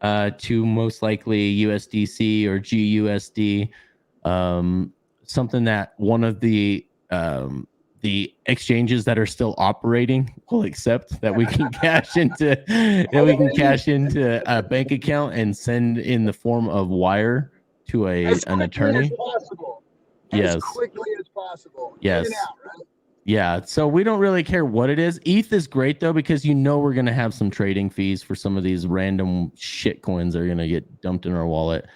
to most likely USDC or GUSD. Something that one of the exchanges that are still operating will accept that we can cash into a bank account and send in the form of wire to an attorney. As quickly as possible. Yes. In and out, right? Yeah. So we don't really care what it is. ETH is great though because we're gonna have some trading fees for some of these random shit coins that are gonna get dumped in our wallet,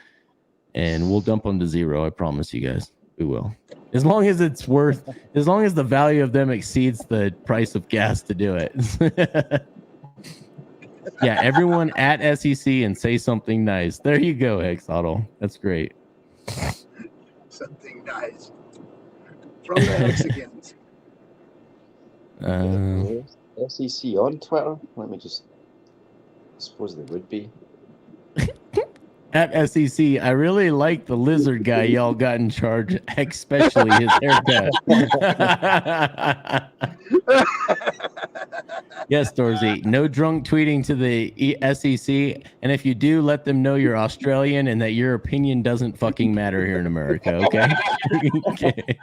and we'll dump them to zero. I promise you guys. We will. As long as the value of them exceeds the price of gas to do it. Yeah, everyone at SEC and say something nice. There you go, Hexotl. That's great. Something nice. From the Hexicans. SEC on Twitter? Let me just... I suppose they would be. At SEC, I really like the lizard guy y'all got in charge, especially his haircut. Yes, Dorsey. No drunk tweeting to the SEC. And if you do, let them know you're Australian and that your opinion doesn't fucking matter here in America, okay? Okay.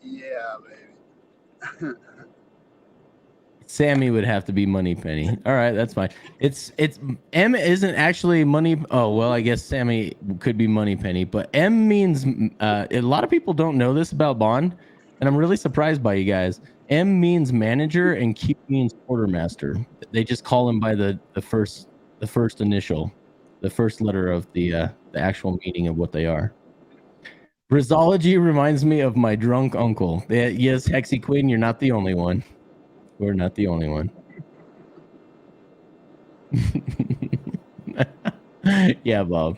Yeah, baby. Sammy would have to be Moneypenny. All right, that's fine. It's M isn't actually money. Oh well, I guess Sammy could be Moneypenny, but M means a lot of people don't know this about Bond, and I'm really surprised by you guys. M means manager and Q means quartermaster. They just call him by the first initial, the first letter of the actual meaning of what they are. Brizology reminds me of my drunk uncle. Yes, Hexy Queen, you're not the only one. We're not the only one. Yeah, Bob.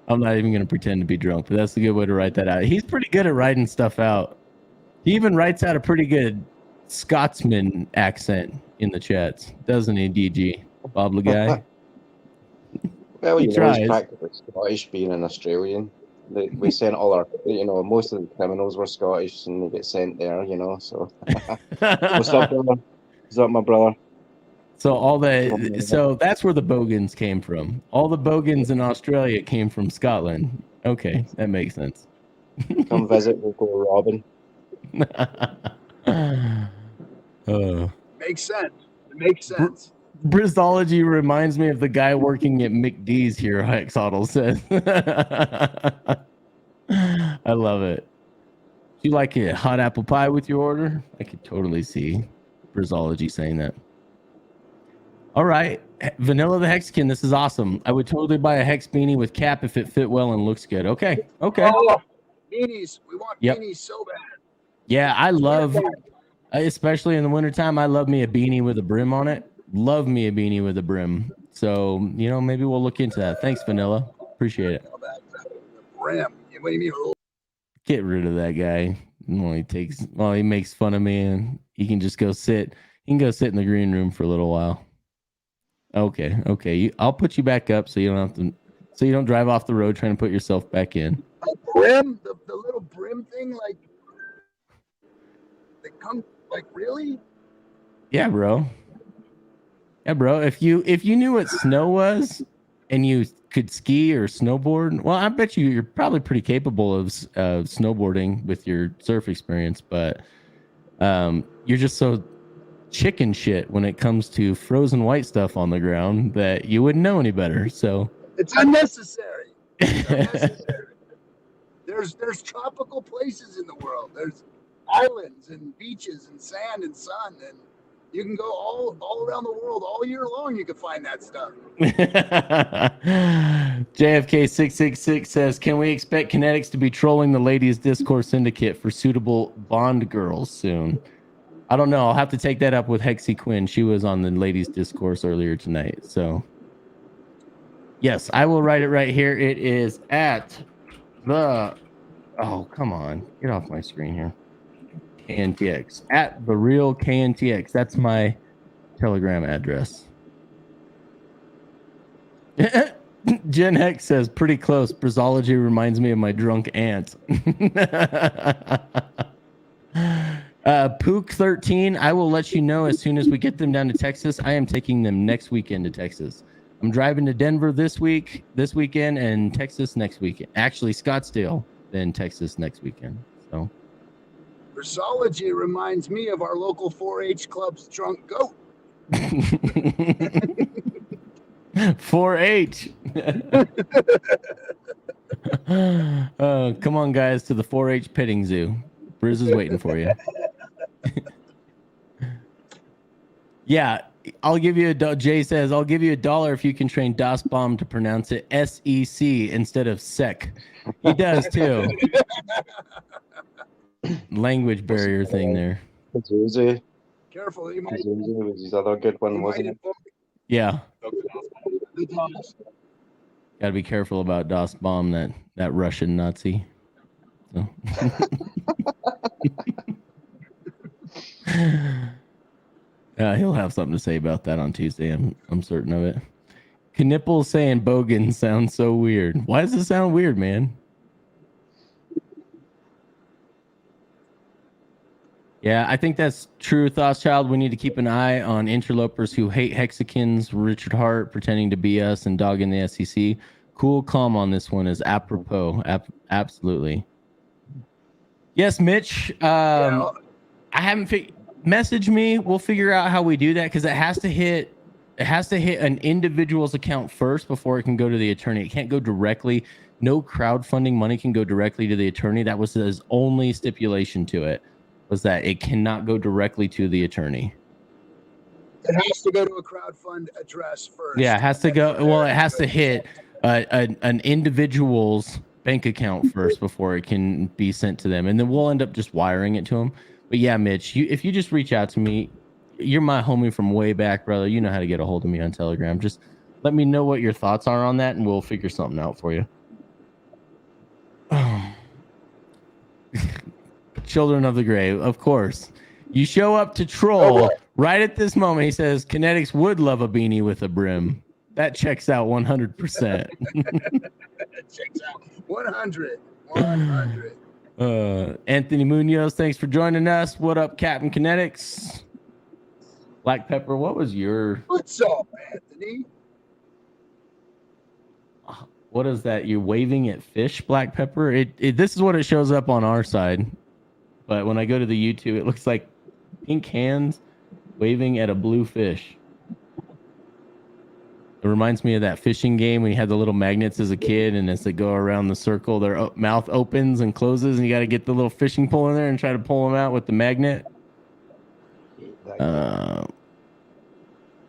I'm not even going to pretend to be drunk, but that's a good way to write that out. He's pretty good at writing stuff out. He even writes out a pretty good Scotsman accent in the chats, doesn't he, DG? Bob the guy? Well, he tries. He's practically Scottish being an Australian. We sent all our, most of the criminals were Scottish and they get sent there, so. What's up, brother? What's up, my brother? So that's where the Bogans came from. All the Bogans in Australia came from Scotland. Okay, that makes sense. Come visit local Robin. Makes sense. It makes sense. Brizology reminds me of the guy working at McD's here, Hexotl says. I love it. Do you like a hot apple pie with your order? I could totally see Brizology saying that. All right. Vanilla the Hexican, this is awesome. I would totally buy a Hex beanie with cap if it fit well and looks good. Okay. Oh, beanies. We want beanies so bad. Yeah, I love, especially in the wintertime, I love me a beanie with a brim on it. Love me a beanie with a brim. So, maybe we'll look into that. Thanks, Vanilla. Appreciate it. Brim. What do you mean? Get rid of that guy. He makes fun of me, and he can just go sit. He can go sit in the green room for a little while. Okay. I'll put you back up so you don't have to. So you don't drive off the road trying to put yourself back in. A brim, the little brim thing, like they come, like really? Yeah, bro. If you knew what snow was, and you could ski or snowboard, well, I bet you're probably pretty capable of snowboarding with your surf experience, but you're just so chicken shit when it comes to frozen white stuff on the ground that you wouldn't know any better. So it's unnecessary. There's tropical places in the world. There's islands and beaches and sand and sun, and you can go all around the world all year long. You can find that stuff. JFK 666 says, "Can we expect Kinetics to be trolling the ladies' discourse syndicate for suitable Bond girls soon?" I don't know. I'll have to take that up with Hexy Quinn. She was on the ladies' discourse earlier tonight. So, yes, I will write it right here. It is at the... Oh, come on. Get off my screen here. KNTX. At the real KNTX. That's my Telegram address. Jen Hex says, pretty close. Brizology reminds me of my drunk aunt. Pook 13, I will let you know as soon as we get them down to Texas. I am taking them next weekend to Texas. I'm driving to Denver this weekend, and Texas next weekend. Actually, Scottsdale, then Texas next weekend. So, Brizology reminds me of our local 4-H club's drunk goat. 4-H. Come on, guys, to the 4-H petting zoo. Briz is waiting for you. Yeah, I'll give you Jay says, I'll give you $1 if you can train Das Bomb to pronounce it SEC instead of SEC. He does too. Language barrier thing there. Careful, he might. Was his other good one, wasn't it? Yeah. Got to be careful about Das Bomb, that Russian Nazi. So. He'll have something to say about that on Tuesday. I'm certain of it. Knipple saying Bogan sounds so weird. Why does it sound weird, man? Yeah, I think that's true, Thoughtschild. We need to keep an eye on interlopers who hate Hexicans, Richard Hart pretending to be us and dogging the SEC. Cool calm on this one is apropos. Absolutely. Yes, Mitch. I haven't message me. We'll figure out how we do that because it has to hit an individual's account first before it can go to the attorney. It can't go directly. No crowdfunding money can go directly to the attorney. That was his only stipulation to it, was that it cannot go directly to the attorney. It has to go to a crowdfund address first. Yeah, it has to go. Well, it has to hit an individual's bank account first before it can be sent to them, and then we'll end up just wiring it to them. But yeah, Mitch, if you just reach out to me, you're my homie from way back, brother. You know how to get a hold of me on Telegram. Just let me know what your thoughts are on that, and we'll figure something out for you. Children of the Grave, of course. You show up to troll right at this moment. He says, Kinetics would love a beanie with a brim. That checks out 100%. Checks out 100. Anthony Munoz, thanks for joining us. What up, Captain Kinetics? Black Pepper, what was your... What's up, Anthony? What is that? You're waving at fish, Black Pepper? This is what it shows up on our side. But when I go to the YouTube, it looks like pink hands waving at a blue fish. It reminds me of that fishing game when you had the little magnets as a kid, and as they go around the circle, their mouth opens and closes, and you got to get the little fishing pole in there and try to pull them out with the magnet.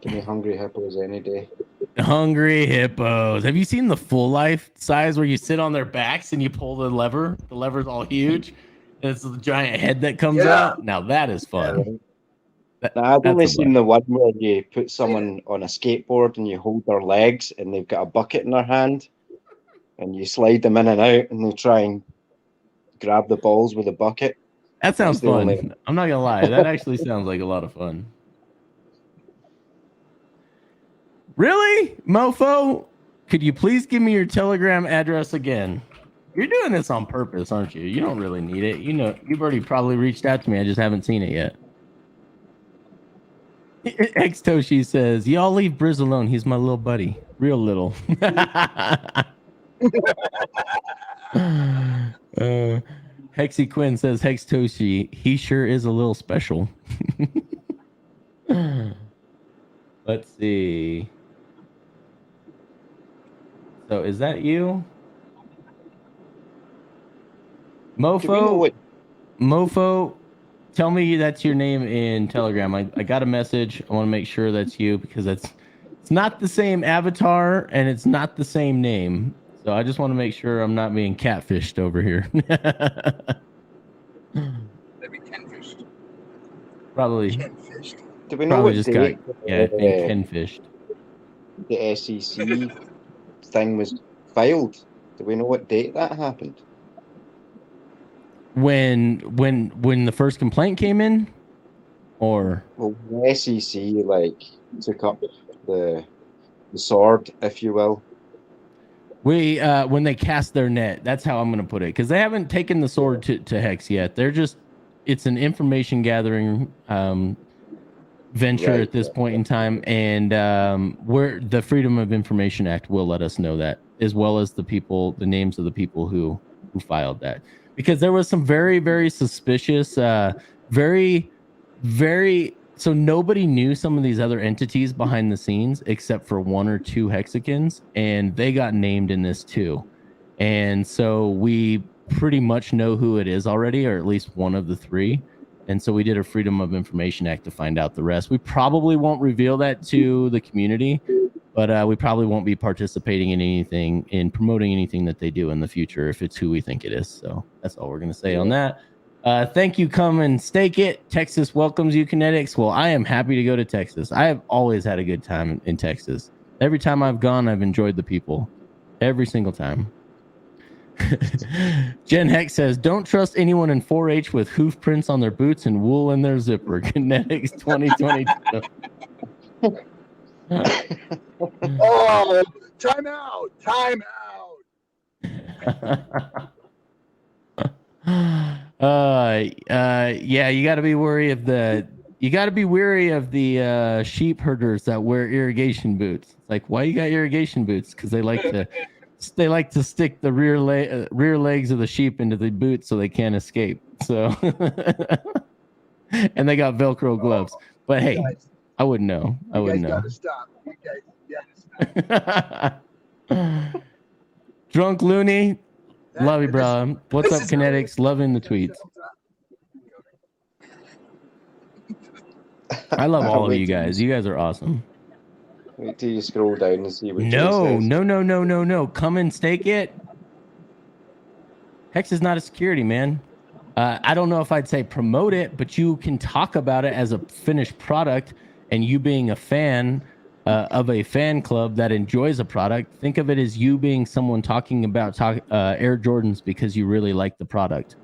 Give me hungry hippos any day. Hungry hippos. Have you seen the full life size where you sit on their backs and you pull the lever? The lever's all huge. It's the giant head that comes Yeah. out. Now that is fun. Now, I've only That's a seen the one where you put someone on a skateboard and you hold their legs and they've got a bucket in their hand and you slide them in and out and they try and grab the balls with a bucket. That sounds That's the fun. only- I'm not gonna lie. That actually sounds like a lot of fun. Really, mofo? Could you please give me your Telegram address again? You're doing this on purpose, aren't you? You don't really need it. You know, you've already probably reached out to me. I just haven't seen it yet. X Toshi says, "Y'all leave Briz alone. He's my little buddy, real little." Hexy Quinn says, "Hex Toshi, he sure is a little special." Let's see. So is that you? Mofo, tell me that's your name in Telegram. I got a message. I want to make sure that's you because it's not the same avatar and it's not the same name. So I just want to make sure I'm not being catfished over here. Maybe Kenfished. Probably. Catfished. Do we know Probably what just date being Kenfished. the SEC thing was filed? Do we know what date that happened? When the first complaint came in, or Well, the SEC like took up the sword, if you will. when they cast their net, that's how I'm going to put it, because they haven't taken the sword to Hex yet. They're just, it's an information gathering venture Right, at this point in time, and where the Freedom of Information Act will let us know that, as well as the names of the people who filed that, because there was some very, very suspicious, very so nobody knew some of these other entities behind the scenes except for one or two Hexicans, and they got named in this too. And so we pretty much know who it is already, or at least one of the three. And so we did a Freedom of Information Act to find out the rest. We probably won't reveal that to the community, but we probably won't be participating in promoting anything that they do in the future if it's who we think it is. So that's all we're going to say on that. Thank you. Come and stake it. Texas welcomes you, Kinetics. Well, I am happy to go to Texas. I have always had a good time in Texas. Every time I've gone, I've enjoyed the people. Every single time. Jen Hex says, "Don't trust anyone in 4-H with hoof prints on their boots and wool in their zipper." Kinetics 2022. Oh, time out. Yeah, you got to be wary of the sheep herders that wear irrigation boots. It's like, why you got irrigation boots? Because they like to stick the rear legs of the sheep into the boots so they can't escape. So, and they got Velcro gloves. But hey, guys, I wouldn't know. I wouldn't know. Gotta stop. You guys gotta stop. Drunk Looney, love you, bro. What's up, is Kinetics? Loving the tweets. I love all of you guys. You guys are awesome. Wait till you scroll down and see what No. Jay says. Come and stake it. Hex is not a security, man. I don't know if I'd say promote it, but you can talk about it as a finished product, and you being a fan of a fan club that enjoys a product, think of it as you being someone talking about Air Jordans because you really like the product.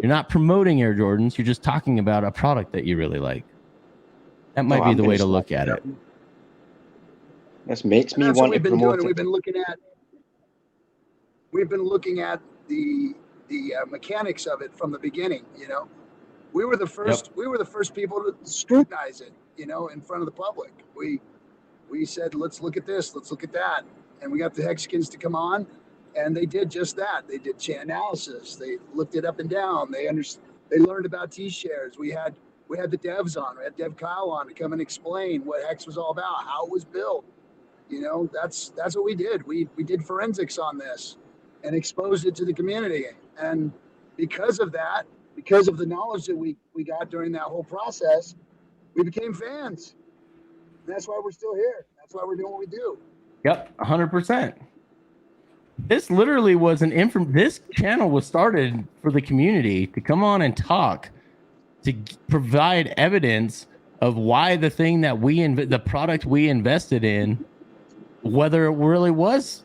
You're not promoting Air Jordans. You're just talking about a product that you really like. That might be the way to look at it. This makes me That's want what we've to been promote doing. it. We've been looking at the mechanics of it from the beginning. You know, we were the first. Yep. We were the first people to scrutinize it. You know, in front of the public. We said, let's look at this. Let's look at that. And we got the Hexicans to come on, and they did just that. They did analysis. They looked it up and down. They learned about T-shares. We had the devs on. We had Dev Kyle on to come and explain what Hex was all about, how it was built. You know, that's what we did. We did forensics on this and exposed it to the community. And because of that, because of the knowledge that we got during that whole process, we became fans. And that's why we're still here. That's why we're doing what we do. Yep, 100%. This literally was this channel was started for the community to come on and talk, to provide evidence of why the thing that the product we invested in, whether it really was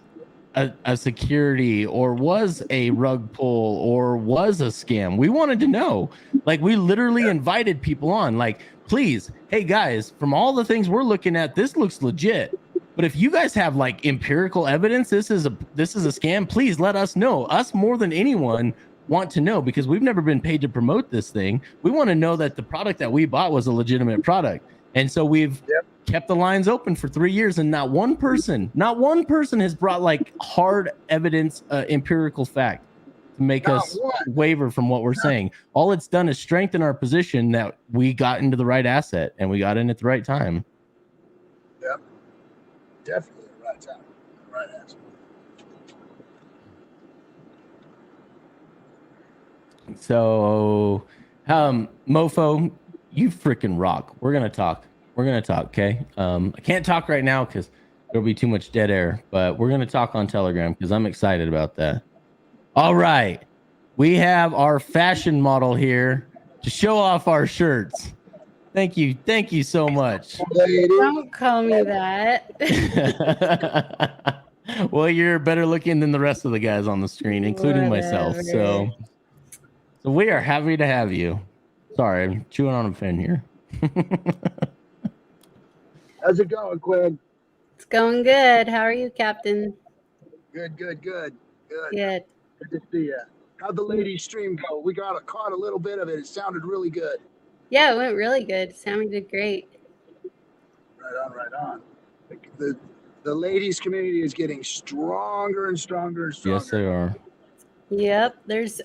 a security or was a rug pull or was a scam. We wanted to know. Like, we literally invited people on, like, please, hey guys, from all the things we're looking at, this looks legit. But if you guys have like empirical evidence this is a scam, please let us know. Us more than anyone want to know, because we've never been paid to promote this thing. We want to know that the product that we bought was a legitimate product. And so we've kept the lines open for 3 years, and not one person has brought like hard evidence, empirical fact to make us waver from what we're saying. All it's done is strengthen our position that we got into the right asset and we got in at the right time. Yep. Definitely the right time. The right asset. So, Mofo, you freaking rock. We're gonna talk, okay? I can't talk right now because there'll be too much dead air, but we're gonna talk on Telegram because I'm excited about that. All right, we have our fashion model here to show off our shirts. Thank you so much. Don't call me that. Well, you're better looking than the rest of the guys on the screen, including myself. So we are happy to have you. Sorry, I'm chewing on a fin here. How's it going, Quinn? It's going good. How are you, Captain? Good. Good. Good to see you. How'd the ladies stream go? We caught a little bit of it. It sounded really good. Yeah, it went really good. Sounded great. Right on. The ladies community is getting stronger and stronger and stronger. Yes, they are. Yep.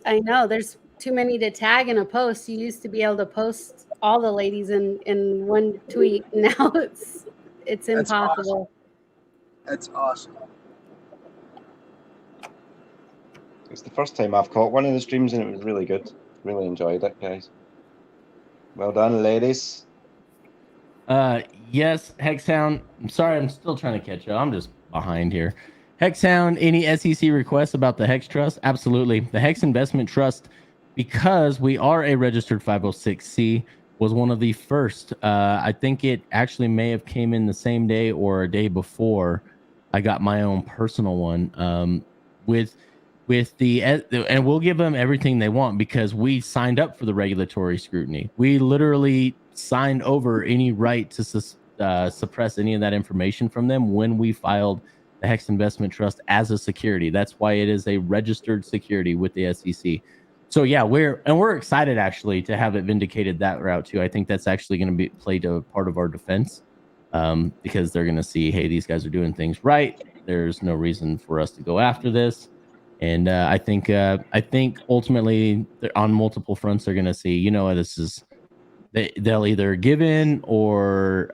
I know there's too many to tag in a post. You used to be able to post all the ladies in one tweet. Now it's impossible. That's awesome. It's the first time I've caught one of the streams and it was really good. Really enjoyed it, guys. Well done, ladies. Yes, Hexhound. I'm sorry, I'm still trying to catch up. I'm just behind here. Hexhound, any SEC requests about the HEX Trust? Absolutely. The HEX Investment Trust, because we are a registered 506c, was one of the first. I think it actually may have came in the same day or a day before I got my own personal one. With the and we'll give them everything they want because we signed up for the regulatory scrutiny. We literally signed over any right to suppress any of that information from them when we filed the HEX Investment Trust as a security. That's why it is a registered security with the SEC. So yeah, we're excited actually to have it vindicated that route too. I think that's actually going to be played a part of our defense, because they're going to see, hey, these guys are doing things right. There's no reason for us to go after this. And I think ultimately on multiple fronts they're going to see, this is they'll either give in or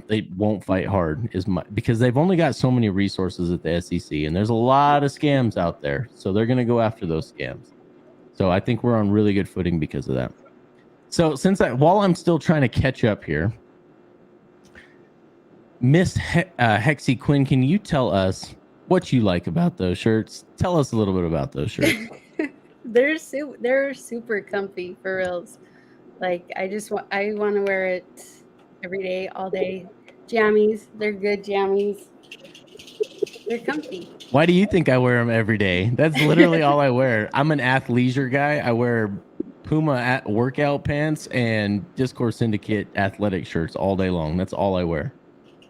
they won't fight hard because they've only got so many resources at the SEC and there's a lot of scams out there. So they're going to go after those scams. So I think we're on really good footing because of that. So while I'm still trying to catch up here, Miss Hexy Quinn, can you tell us what you like about those shirts? Tell us a little bit about those shirts. They're super comfy for reals. Like I want to wear it every day, all day. Jammies, they're good jammies. They're comfy. Why do you think I wear them every day? That's literally all I wear. I'm an athleisure guy. I wear Puma workout pants and Discord Syndicate athletic shirts all day long. That's all I wear.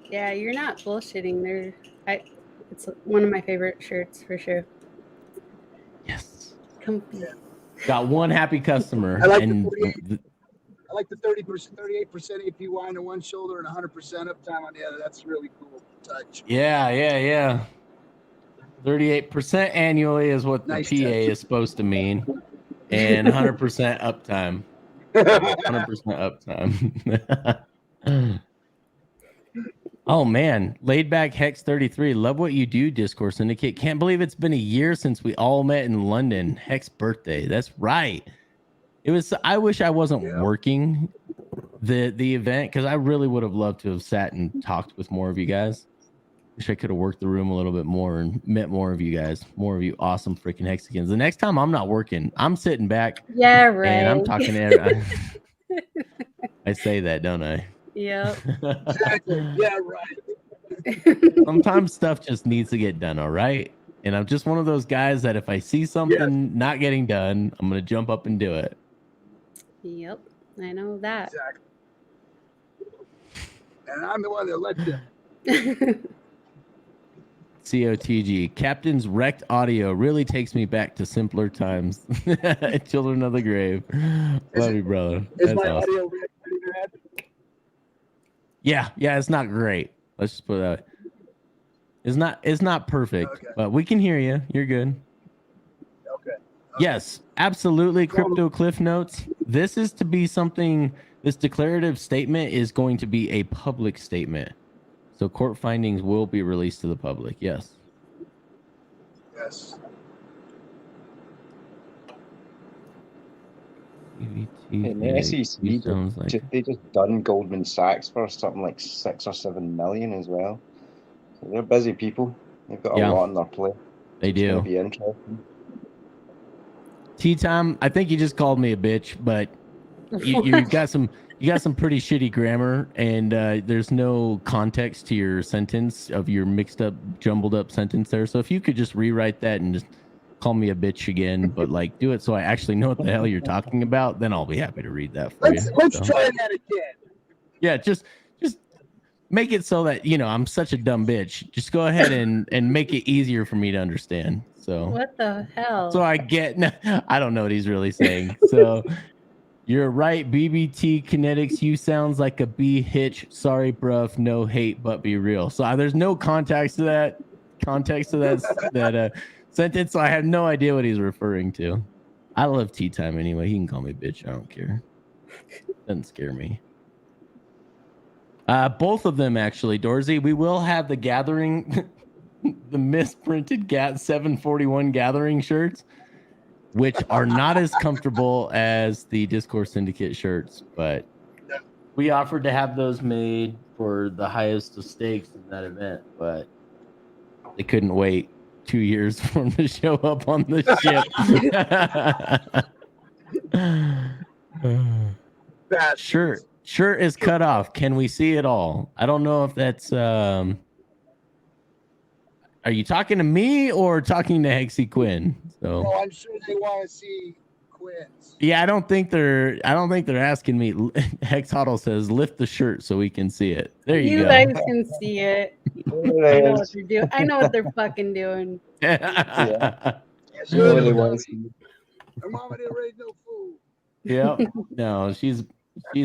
Yeah, you're not bullshitting. It's one of my favorite shirts for sure. Yes. Comfy. Yeah. Got one happy customer. I like the 38% APY on the one shoulder and 100% uptime on the other. That's really cool touch. Yeah. 38% annually is what the Nice PA touch. is supposed to mean. And 100% uptime. 100% uptime. Oh man, laid back Hex 33. Love what you do, Discord Syndicate. Can't believe it's been a year since we all met in London. Hex birthday. That's right. It was. I wish I wasn't working the event because I really would have loved to have sat and talked with more of you guys. Wish I could have worked the room a little bit more and met more of you guys, more of you awesome freaking Hexicans. The next time I'm not working, I'm sitting back. Yeah, right. And I'm talking to I say that, don't I? Yep. Exactly. Yeah, right. Sometimes stuff just needs to get done, all right? And I'm just one of those guys that if I see something not getting done, I'm going to jump up and do it. Yep. I know that. Exactly. And I'm the one that let them. COTG. Captain's wrecked audio really takes me back to simpler times. Children of the grave. Love you, brother. Is That's my awesome. audio really bad? Yeah, it's not great. Let's just put it that way. It's not perfect, Okay. but we can hear you. You're good. Okay. Yes, absolutely. Crypto Cliff Notes. This is to be something, this declarative statement is going to be a public statement. So court findings will be released to the public. Yes. Yes. And the SEC, they just done Goldman Sachs for something like 6 or 7 million as well. So they're busy people. They've got a lot on their plate. They It's do. going to be interesting. T-Time, I think you just called me a bitch, but you got some pretty shitty grammar, and there's no context to your sentence of your mixed up, jumbled up sentence there. So if you could just rewrite that and just call me a bitch again, but like do it so I actually know what the hell you're talking about, then I'll be happy to read that for you. Let's try that again. Yeah, just make it so that I'm such a dumb bitch. Just go ahead and make it easier for me to understand. So what the hell? So I don't know what he's really saying. So you're right, BBT Kinetics. You sounds like a B hitch. Sorry, bruv. No hate, but be real. So there's no context to that sentence. So I have no idea what he's referring to. I love tea time anyway. He can call me bitch. I don't care. Doesn't scare me. Both of them actually, Dorsey. We will have the gathering, the misprinted 741 gathering shirts, which are not as comfortable as the Discourse Syndicate shirts, but we offered to have those made for the highest of stakes in that event, but they couldn't wait 2 years for them to show up on the ship. Shirt is cut off. Can we see it all? I don't know if that's are you talking to me or talking to Hexy Quinn? So no, I'm sure they want to see Quinn's. Yeah, I don't think they're asking me. Hex Huddle says lift the shirt so we can see it. There you go. You guys can see it. I know what they're doing. I know what they're fucking doing. Yeah. Really want to see. Her mama didn't raise no fool. Yep. No, she's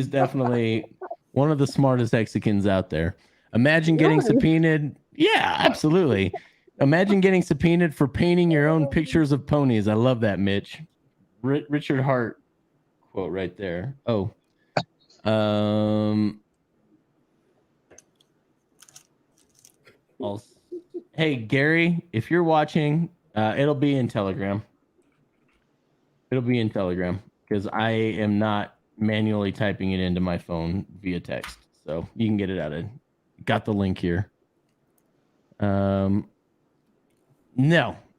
definitely one of the smartest Hexicans out there. Imagine getting subpoenaed. Yeah, absolutely. Imagine getting subpoenaed for painting your own pictures of ponies. I love that, Mitch. Richard Hart quote right there. Oh. Hey, Gary, if you're watching, it'll be in Telegram. It'll be in Telegram because I am not manually typing it into my phone via text. So you can get it out of. Got the link here. No.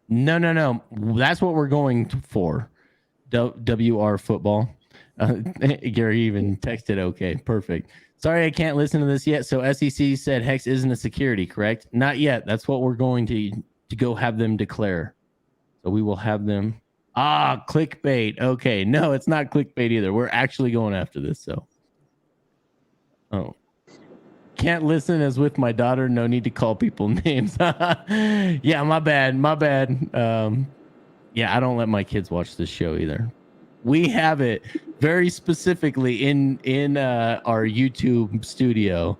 That's what we're going for. WR football. Gary even texted, okay, perfect. Sorry, I can't listen to this yet. So SEC said Hex isn't a security, correct? Not yet. That's what we're going to go have them declare. So we will have them. Clickbait. Okay. No, it's not clickbait either. We're actually going after this. So. Oh. Can't listen as with my daughter. No need to call people names. Yeah, my bad. Yeah, I don't let my kids watch this show either. We have it very specifically in our YouTube studio,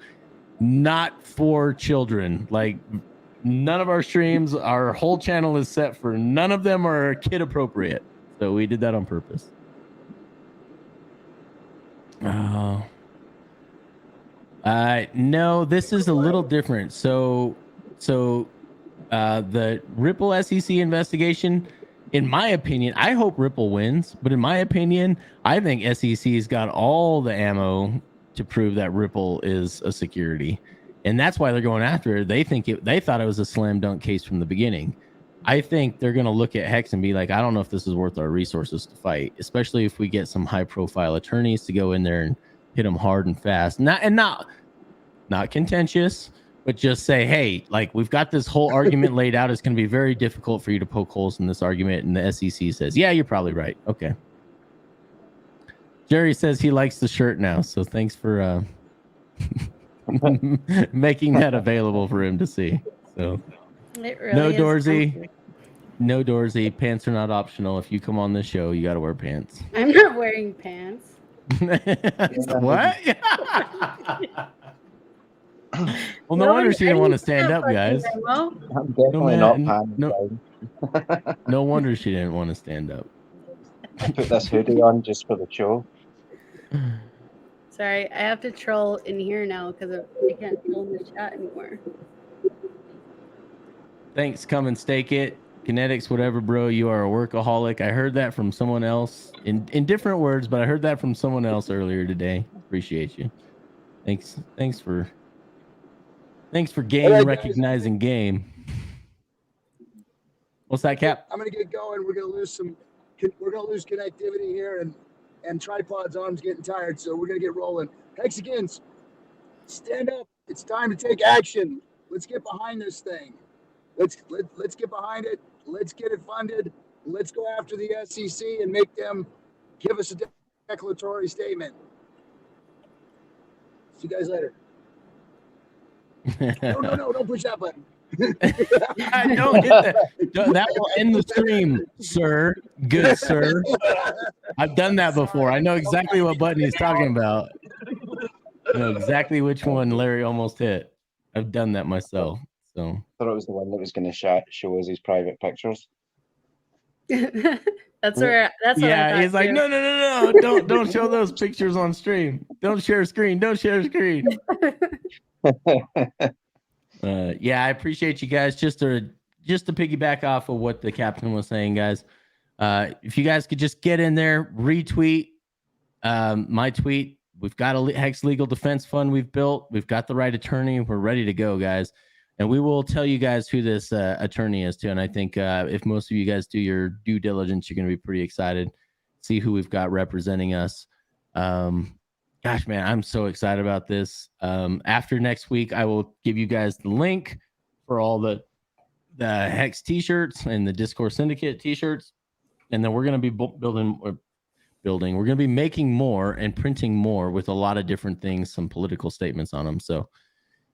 not for children. Like none of our streams, our whole channel is set for none of them are kid appropriate. So we did that on purpose. No, this is a little different. So the Ripple SEC investigation, in my opinion, I hope Ripple wins, but in my opinion, I think SEC's got all the ammo to prove that Ripple is a security. And that's why they're going after it. They thought it was a slam dunk case from the beginning. I think they're going to look at Hex and be like, I don't know if this is worth our resources to fight, especially if we get some high profile attorneys to go in there and hit them hard and fast. Not contentious, but just say, hey, like, we've got this whole argument laid out. It's going to be very difficult for you to poke holes in this argument. And the SEC says, yeah, you're probably right. Okay. Jerry says he likes the shirt now. So thanks for making that available for him to see. So It really no Dorsey, pants are not optional. If you come on this show, you got to wear pants. I'm not wearing pants. What? Well, no wonder she didn't want to stand up, guys. I'm definitely No wonder she didn't want to stand up. I put this hoodie on just for the show. Sorry, I have to troll in here now because I can't troll in the chat anymore. Thanks, come and stake it. Kinetics, whatever, bro. You are a workaholic. I heard that from someone else in different words, but I heard that from someone else earlier today. Appreciate you. Thanks for game recognizing game. What's that, Cap? I'm gonna get going. We're gonna lose connectivity here, and Tripod's arm's getting tired, so we're gonna get rolling. Hexicans, stand up. It's time to take action. Let's get behind this thing. Let's get behind it. Let's get it funded. Let's go after the SEC and make them give us a declaratory statement. See you guys later. No, don't push that button. Don't hit that. That will end the stream, sir. Good sir. I've done that before. I know exactly what button he's talking about. I know exactly which one Larry almost hit. I've done that myself. So I thought it was the one that was going to show us his private pictures. That's what he's like, no, don't show those pictures on stream. Don't share screen. Yeah, I appreciate you guys. Just to piggyback off of what the captain was saying, guys. If you guys could just get in there, retweet my tweet. We've got a HEX Legal Defense Fund we've built. We've got the right attorney. We're ready to go, guys. And we will tell you guys who this attorney is too. And I think if most of you guys do your due diligence, you're going to be pretty excited. See who we've got representing us. Gosh, man, I'm so excited about this. After next week, I will give you guys the link for all the HEX t-shirts and the Discord Syndicate t-shirts. And then we're going to be building. We're going to be making more and printing more with a lot of different things, some political statements on them. So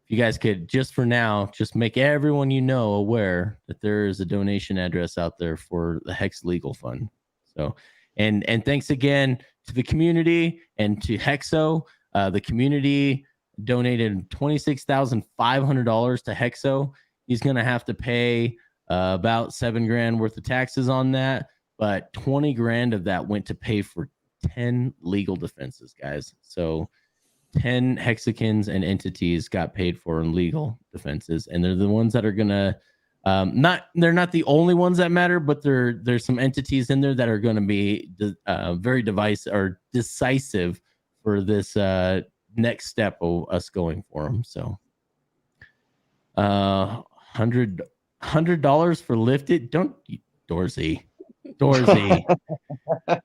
if you guys could, just for now, just make everyone you know aware that there is a donation address out there for the HEX Legal Fund. So, and thanks again to the community and to Hexo. The community donated $26,500 to Hexo. He's going to have to pay about $7,000 worth of taxes on that, but 20 grand of that went to pay for 10 legal defenses, guys. So 10 Hexicans and entities got paid for in legal defenses, and they're the ones that are gonna they're not the only ones that matter, but there's some entities in there that are going to be very decisive for this next step of us going for them. So $100 for lifted. Don't, Dorsey.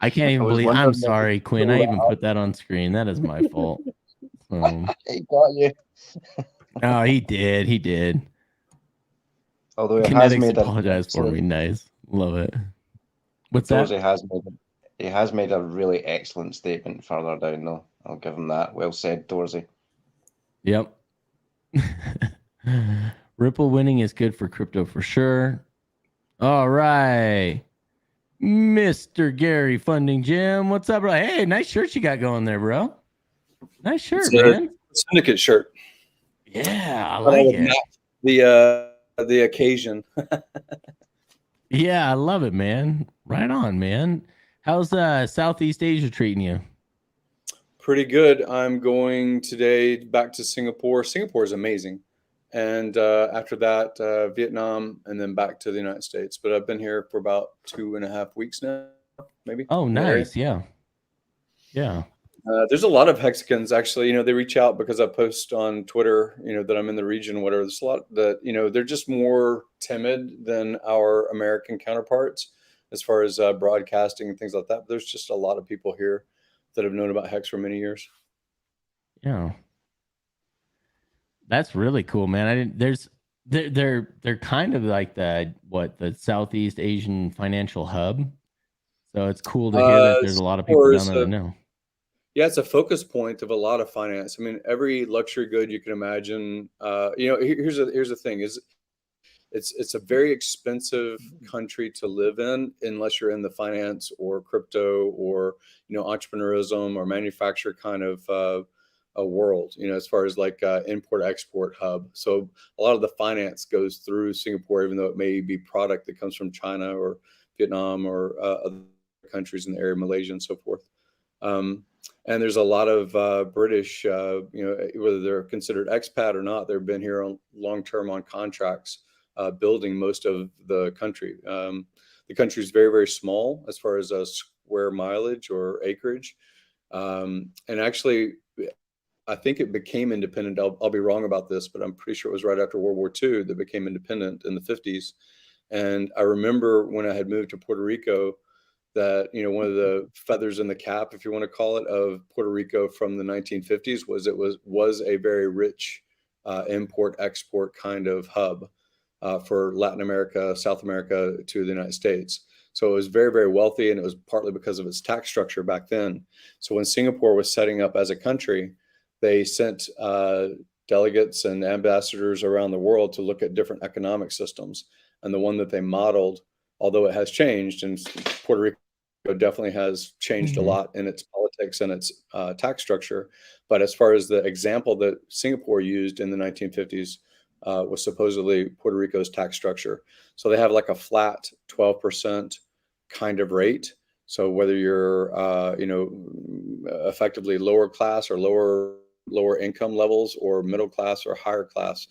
I can't even believe. I'm sorry, Quinn. I even put that on screen. That is my fault. He got you. Oh, he did. Although it Kinetics apologize for me. Nice. Love it. What's that? He has made a really excellent statement further down, though. I'll give him that. Well said, Dorsey. Yep. Ripple winning is good for crypto for sure. All right. Mr. Gary Funding Jim. What's up, bro? Hey, nice shirt you got going there, bro. Nice shirt, man. Syndicate shirt. Yeah, I like it. The occasion. Yeah, I love it, man. Right on, man. How's Southeast Asia treating you? Pretty good. I'm going today back to Singapore. Singapore is amazing. And after that, Vietnam, and then back to the United States. But I've been here for about 2.5 weeks now, maybe. Oh, nice. Yeah. There's a lot of Hexicans actually. They reach out because I post on Twitter, that I'm in the region, whatever. There's a lot that, they're just more timid than our American counterparts as far as broadcasting and things like that. But there's just a lot of people here that have known about HEX for many years. Yeah. That's really cool, man. They're kind of like the Southeast Asian financial hub. So it's cool to hear that there's a lot of people down there that know. Yeah, it's a focus point of a lot of finance. I mean, every luxury good you can imagine. Here's the thing: is it's a very expensive country to live in unless you're in the finance or crypto or entrepreneurism or manufacture kind of a world. As far as like import export hub. So a lot of the finance goes through Singapore, even though it may be product that comes from China or Vietnam or other countries in the area, Malaysia and so forth. And there's a lot of British, whether they're considered expat or not, they've been here on long-term on contracts, building most of the country. The country is very, very small as far as square mileage or acreage. And actually, I think it became independent. I'll be wrong about this, but I'm pretty sure it was right after World War II that became independent in the 50s. And I remember when I had moved to Puerto Rico, that one of the feathers in the cap, if you want to call it, of Puerto Rico from the 1950s was it was a very rich import export kind of hub for Latin America, South America to the United States. So it was very, very wealthy, and it was partly because of its tax structure back then. So when Singapore was setting up as a country, they sent delegates and ambassadors around the world to look at different economic systems. And the one that they modeled, although it has changed, and Puerto Rico definitely has changed a lot in its politics and its tax structure. But as far as the example that Singapore used in the 1950s was supposedly Puerto Rico's tax structure. So they have like a flat 12% kind of rate. So whether you're, effectively lower class or lower income levels or middle class or higher class,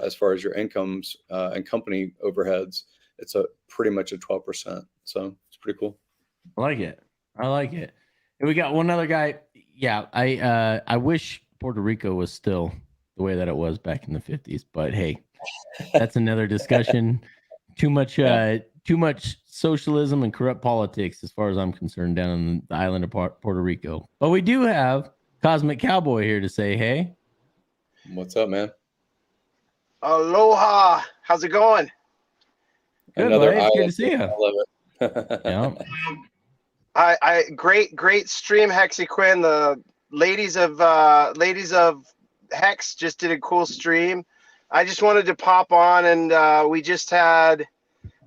as far as your incomes and company overheads, it's pretty much a 12%. So it's pretty cool. I like it. And we got one other guy. Yeah, I wish Puerto Rico was still the way that it was back in the 50s, but hey, that's another discussion. Too much socialism and corrupt politics, as far as I'm concerned, down on the island of Puerto Rico. But we do have Cosmic Cowboy here to say, hey. What's up, man? Aloha. How's it going? Good, buddy. It's good to see you. I love it. Yeah. I great stream, Hexiquin. The ladies of Hex just did a cool stream. I just wanted to pop on, and we just had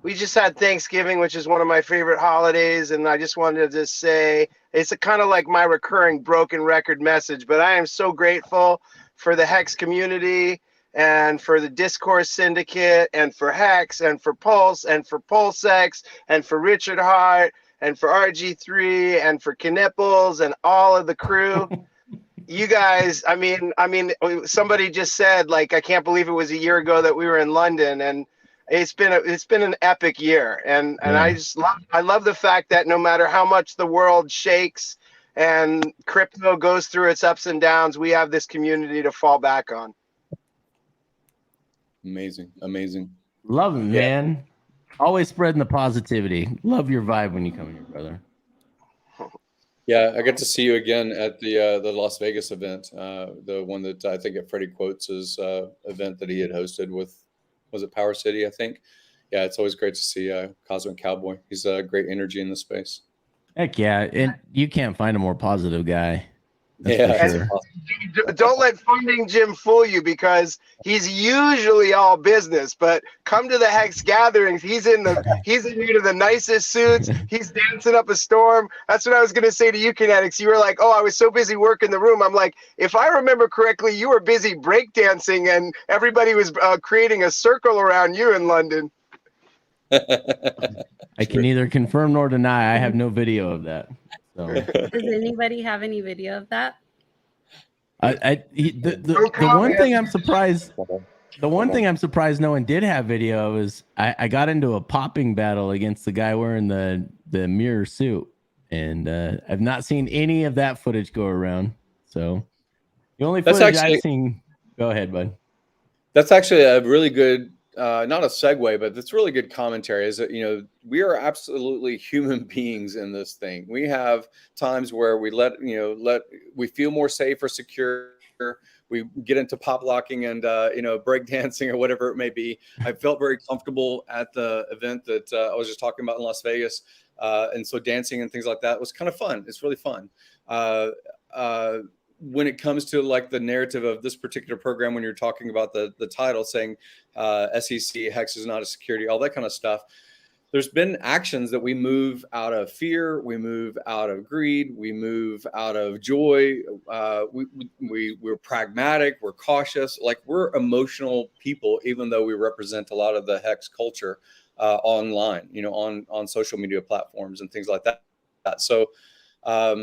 Thanksgiving, which is one of my favorite holidays, and I just wanted to say it's kind of like my recurring broken record message, but I am so grateful for the Hex community and for the Discourse Syndicate and for Hex and for Pulse and for PulseX and for Richard Hart and for RG3 and for Knipples and all of the crew. You guys, I mean, somebody just said, like, I can't believe it was a year ago that we were in London, and it's been an epic year. And I love the fact that no matter how much the world shakes and crypto goes through its ups and downs, we have this community to fall back on. Amazing. Love it, man. Always spreading the positivity. Love your vibe when you come here, brother. Yeah, I got to see you again at the Las Vegas event, the one that I think at Freddie Quotes' event that he had hosted with, was it Power City, I think? Yeah, it's always great to see Cosmic Cowboy. He's a great energy in the space. Heck yeah, and you can't find a more positive guy. That's for sure. Don't let Funding Jim fool you, because he's usually all business, but come to the Hex gatherings, he's in here to the nicest suits. He's dancing up a storm. That's what I was going to say to you, Kinetics. You were like, oh, I was so busy working the room. I'm like, if I remember correctly, you were busy breakdancing and everybody was creating a circle around you in London. I can neither confirm nor deny. I have no video of that. So. Does anybody have any video of that? The one thing I'm surprised. The one thing I'm surprised no one did have video of is I got into a popping battle against the guy wearing the mirror suit, and I've not seen any of that footage go around. So the only That's footage actually- I've seen. Go ahead, bud. That's actually a really good, not a segue, but it's really good commentary. Is that, you know, we are absolutely human beings in this thing. We have times where we we feel more safe or secure. We get into pop locking and break dancing or whatever it may be. I felt very comfortable at the event that I was just talking about in Las Vegas, and so dancing and things like that was kind of fun. It's really fun. When it comes to like the narrative of this particular program, when you're talking about the title saying SEC HEX is not a security, all that kind of stuff, there's been actions that we move out of fear, we move out of greed, we move out of joy. We're pragmatic, we're cautious, like we're emotional people, even though we represent a lot of the HEX culture online, on social media platforms and things like that. So I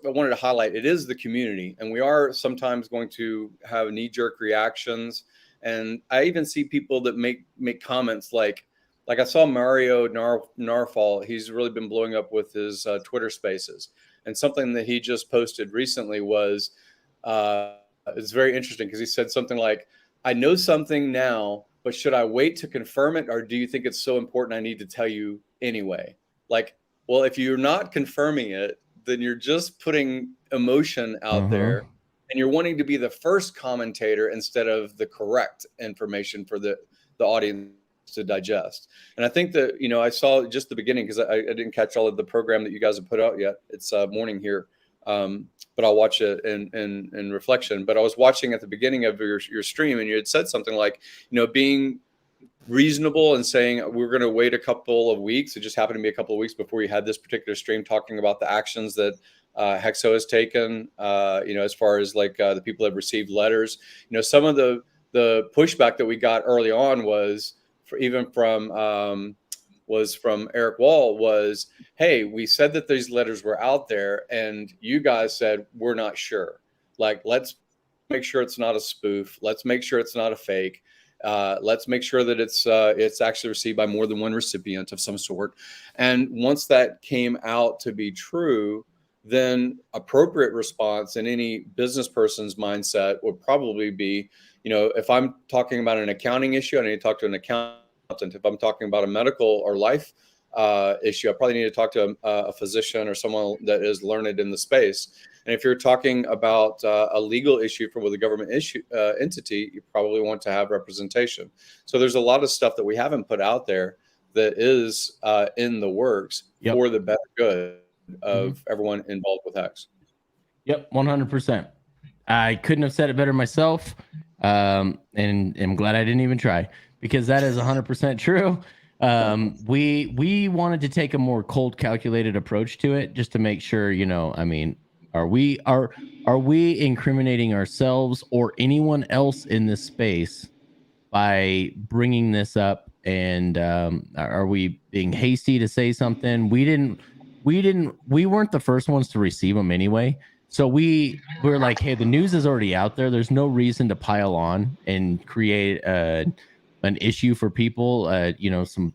wanted to highlight, it is the community, and we are sometimes going to have knee-jerk reactions. And I even see people that make comments like I saw Mario Narfall. He's really been blowing up with his Twitter Spaces, and something that he just posted recently was it's very interesting, because he said something like, "I know something now, but should I wait to confirm it, or do you think it's so important I need to tell you anyway?" Like, well, if you're not confirming it, then you're just putting emotion out there, and you're wanting to be the first commentator instead of the correct information for the audience to digest. And I think that, I saw just the beginning, because I didn't catch all of the program that you guys have put out yet. It's morning here, but I'll watch it in reflection. But I was watching at the beginning of your stream, and you had said something like, being reasonable and saying we're going to wait a couple of weeks. It just happened to be a couple of weeks before you had this particular stream talking about the actions that Hexo has taken, as far as like the people that have received letters. Some of the pushback that we got early on was from Eric Wall was, hey, we said that these letters were out there, and you guys said we're not sure. Like, let's make sure it's not a spoof. Let's make sure it's not a fake. Let's make sure that it's actually received by more than one recipient of some sort. And once that came out to be true, then appropriate response in any business person's mindset would probably be, if I'm talking about an accounting issue, I need to talk to an accountant. If I'm talking about a medical or life issue, I probably need to talk to a physician or someone that is learned in the space. And if you're talking about a legal issue with a government entity, you probably want to have representation. So there's a lot of stuff that we haven't put out there that is in the works for the better good of everyone involved with HEX. Yep, 100%. I couldn't have said it better myself, and I'm glad I didn't even try, because that is 100% true. We wanted to take a more cold, calculated approach to it, just to make sure, are we incriminating ourselves or anyone else in this space by bringing this up? And are we being hasty to say something? We weren't the first ones to receive them anyway. So we're like, hey, the news is already out there. There's no reason to pile on and create an issue for people.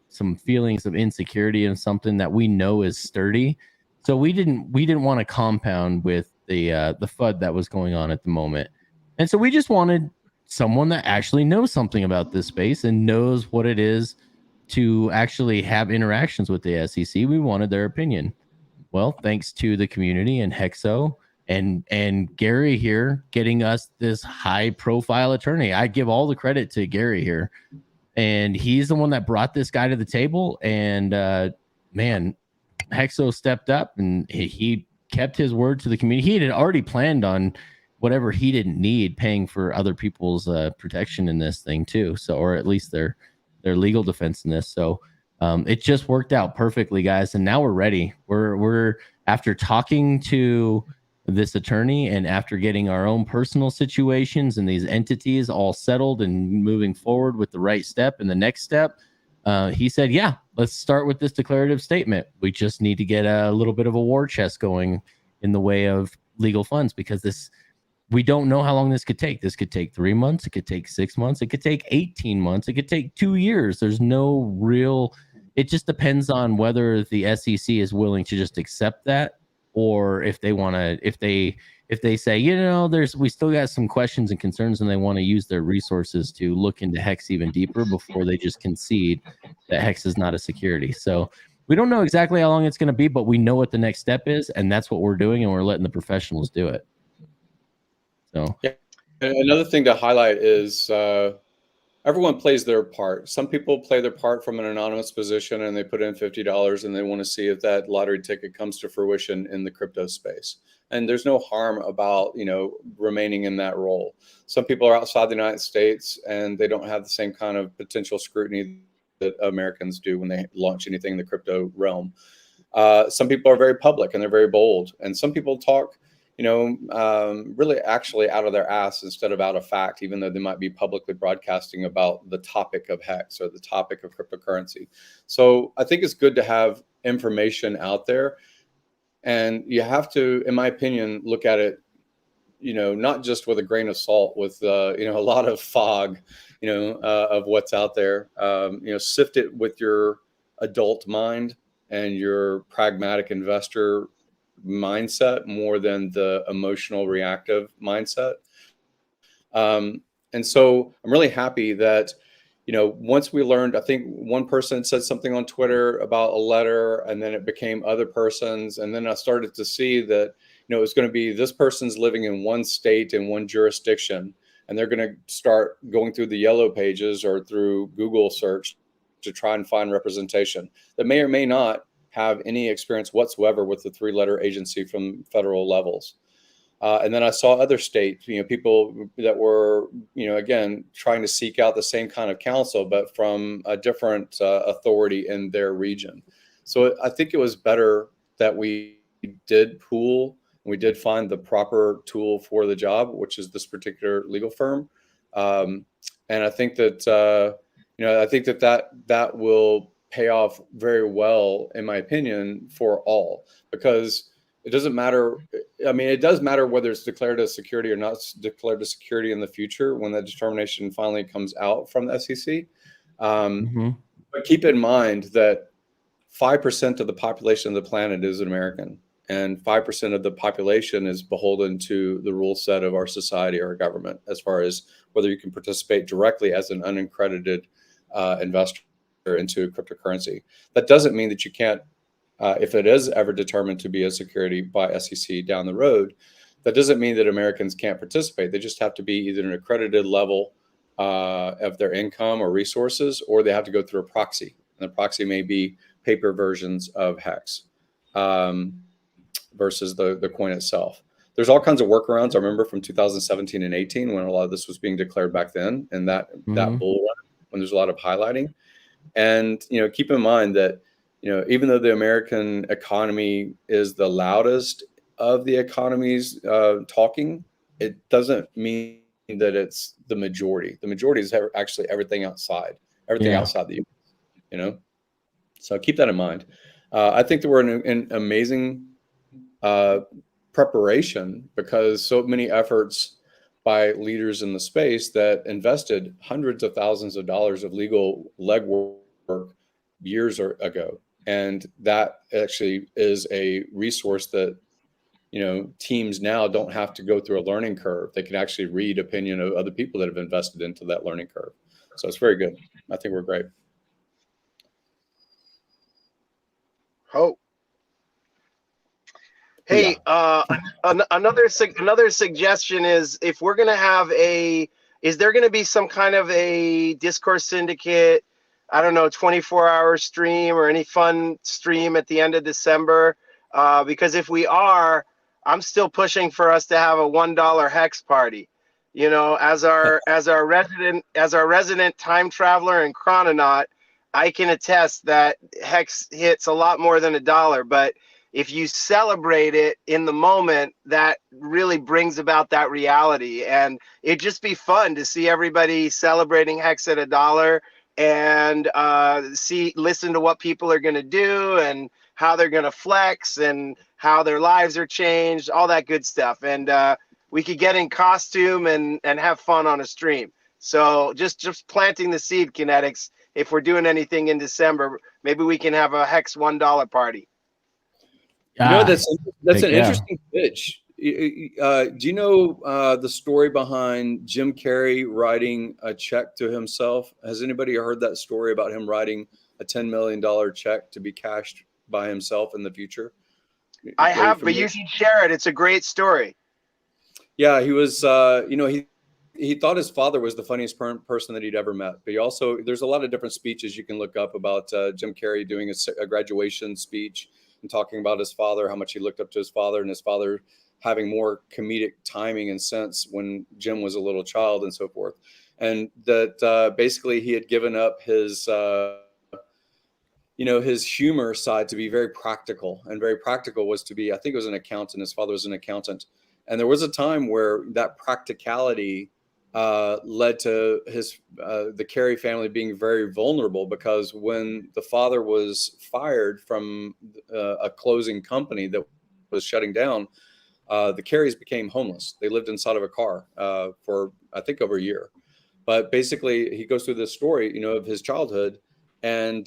Some feelings of insecurity and something that we know is sturdy. So we didn't want to compound with the FUD that was going on at the moment. And so we just wanted someone that actually knows something about this space and knows what it is to actually have interactions with the SEC. We wanted their opinion. Well, thanks to the community and Hexo and Gary here getting us this high profile attorney. I give all the credit to Gary here. And he's the one that brought this guy to the table. And man, Hexo stepped up and he kept his word to the community. He had already planned on whatever he didn't need, paying for other people's protection in this thing too. So, or at least their legal defense in this. So it just worked out perfectly, guys. And now we're ready. We're after talking to this attorney and after getting our own personal situations and these entities all settled and moving forward with the right step and the next step, he said, yeah, let's start with this declarative statement. We just need to get a little bit of a war chest going in the way of legal funds, because we don't know how long this could take. This could take 3 months. It could take 6 months. It could take 18 months. It could take 2 years. There's no real it just depends on whether the SEC is willing to just accept that, or if they want to, if they say, you know, we still got some questions and concerns, and they want to use their resources to look into HEX even deeper before they just concede that HEX is not a security. So we don't know exactly how long it's going to be, but we know what the next step is, and that's what we're doing, and we're letting the professionals do it. So yeah. Another thing to highlight is everyone plays their part. Some people play their part from an anonymous position, and they put in $50, and they want to see if that lottery ticket comes to fruition in the crypto space. And there's no harm about, you know, remaining in that role. Some people are outside the United States, and they don't have the same kind of potential scrutiny that Americans do when they launch anything in the crypto realm. Some people are very public and they're very bold, and some people talk, you know, really actually out of their ass instead of out of fact, even though they might be publicly broadcasting about the topic of HEX or the topic of cryptocurrency. So I think it's good to have information out there, and you have to, in my opinion, look at it, you know, not just with a grain of salt, with you know, a lot of fog, you know, of what's out there. You know, sift it with your adult mind and your pragmatic investor mindset more than the emotional reactive mindset. And so I'm really happy that, you know, once we learned, I think one person said something on Twitter about a letter, and then it became other persons. And then I started to see that, you know, it was going to be this person's living in one state in one jurisdiction, and they're going to start going through the yellow pages or through Google search to try and find representation that may or may not have any experience whatsoever with the three-letter agency from federal levels. And then I saw other states, you know, people that were, you know, again, trying to seek out the same kind of counsel, but from a different authority in their region. So I think it was better that we did pool, and we did find the proper tool for the job, which is this particular legal firm. And I think that, you know, I think that will pay off very well, in my opinion, for all, because it doesn't matter. I mean, it does matter whether it's declared as security or not declared as security in the future when that determination finally comes out from the SEC. But keep in mind that 5% of the population of the planet is American, and 5% of the population is beholden to the rule set of our society or our government, as far as whether you can participate directly as an unaccredited investor into cryptocurrency. That doesn't mean that you can't, if it is ever determined to be a security by SEC down the road, that doesn't mean that Americans can't participate. They just have to be either an accredited level of their income or resources, or they have to go through a proxy. And the proxy may be paper versions of HEX versus the coin itself. There's all kinds of workarounds. I remember from 2017 and 18 when a lot of this was being declared back then, and that bull run, when there's a lot of highlighting. And, you know, keep in mind that, you know, even though the American economy is the loudest of the economies talking, it doesn't mean that it's the majority. The majority is actually everything outside the U.S., you know? So keep that in mind. I think that we're in an amazing preparation, because so many efforts by leaders in the space that invested hundreds of thousands of dollars of legal legwork years ago. And that actually is a resource that, you know, teams now don't have to go through a learning curve. They can actually read opinion of other people that have invested into that learning curve. So it's very good. I think we're great. Oh. Hey, another suggestion is, if we're going to have is there going to be some kind of a Discourse Syndicate, I don't know, 24-hour stream or any fun stream at the end of December? Because if we are, I'm still pushing for us to have a $1 HEX party. You know, as our resident time traveler and chrononaut, I can attest that HEX hits a lot more than $1, but if you celebrate it in the moment, that really brings about that reality. And it'd just be fun to see everybody celebrating HEX at $1 and listen to what people are going to do and how they're going to flex and how their lives are changed, all that good stuff. And we could get in costume and have fun on a stream. So just planting the seed, Kinetics. if we're doing anything in December, maybe we can have a Hex $1 party. You know, that's an yeah. interesting pitch. Do you know the story behind Jim Carrey writing a check to himself? Has anybody heard that story about him writing a $10 million check to be cashed by himself in the future? I have, but you should share it. It's a great story. Yeah, he was, you know, he thought his father was the funniest person that he'd ever met. But he also, there's a lot of different speeches you can look up about Jim Carrey doing a graduation speech and talking about his father, how much he looked up to his father, and his father having more comedic timing and sense when Jim was a little child and so forth. And that basically he had given up his, you know, his humor side to be very practical. And very practical was to be, I think it was an accountant. His father was an accountant. And there was a time where that practicality led to the Carey family being very vulnerable, because when the father was fired from a closing company that was shutting down, the Careys became homeless. They lived inside of a car for, I think, over a year. But basically, he goes through this story, you know, of his childhood, and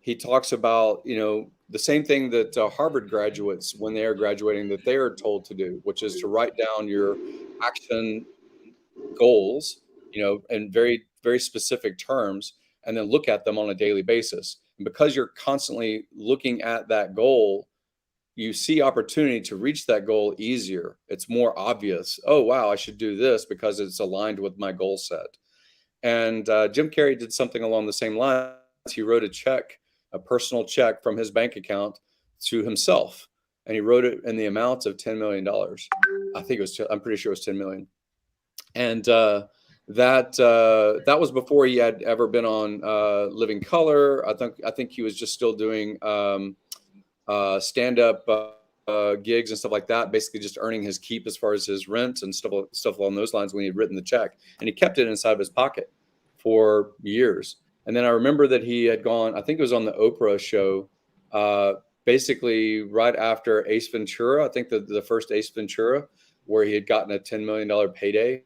he talks about, you know, the same thing that Harvard graduates, when they are graduating, that they are told to do, which is to write down your action goals, you know, in very, very specific terms, and then look at them on a daily basis. And because you're constantly looking at that goal, you see opportunity to reach that goal easier. It's more obvious. Oh, wow, I should do this because it's aligned with my goal set. And Jim Carrey did something along the same lines. He wrote a check, a personal check from his bank account to himself. And he wrote it in the amount of $10 million. I think it was, I'm pretty sure it was 10 million. And that was before he had ever been on Living Color. I think he was just still doing stand-up gigs and stuff like that, basically just earning his keep as far as his rent and stuff along those lines when he had written the check. And he kept it inside of his pocket for years. And then I remember that he had gone, I think it was on the Oprah show, basically right after Ace Ventura, I think the first Ace Ventura, where he had gotten a $10 million payday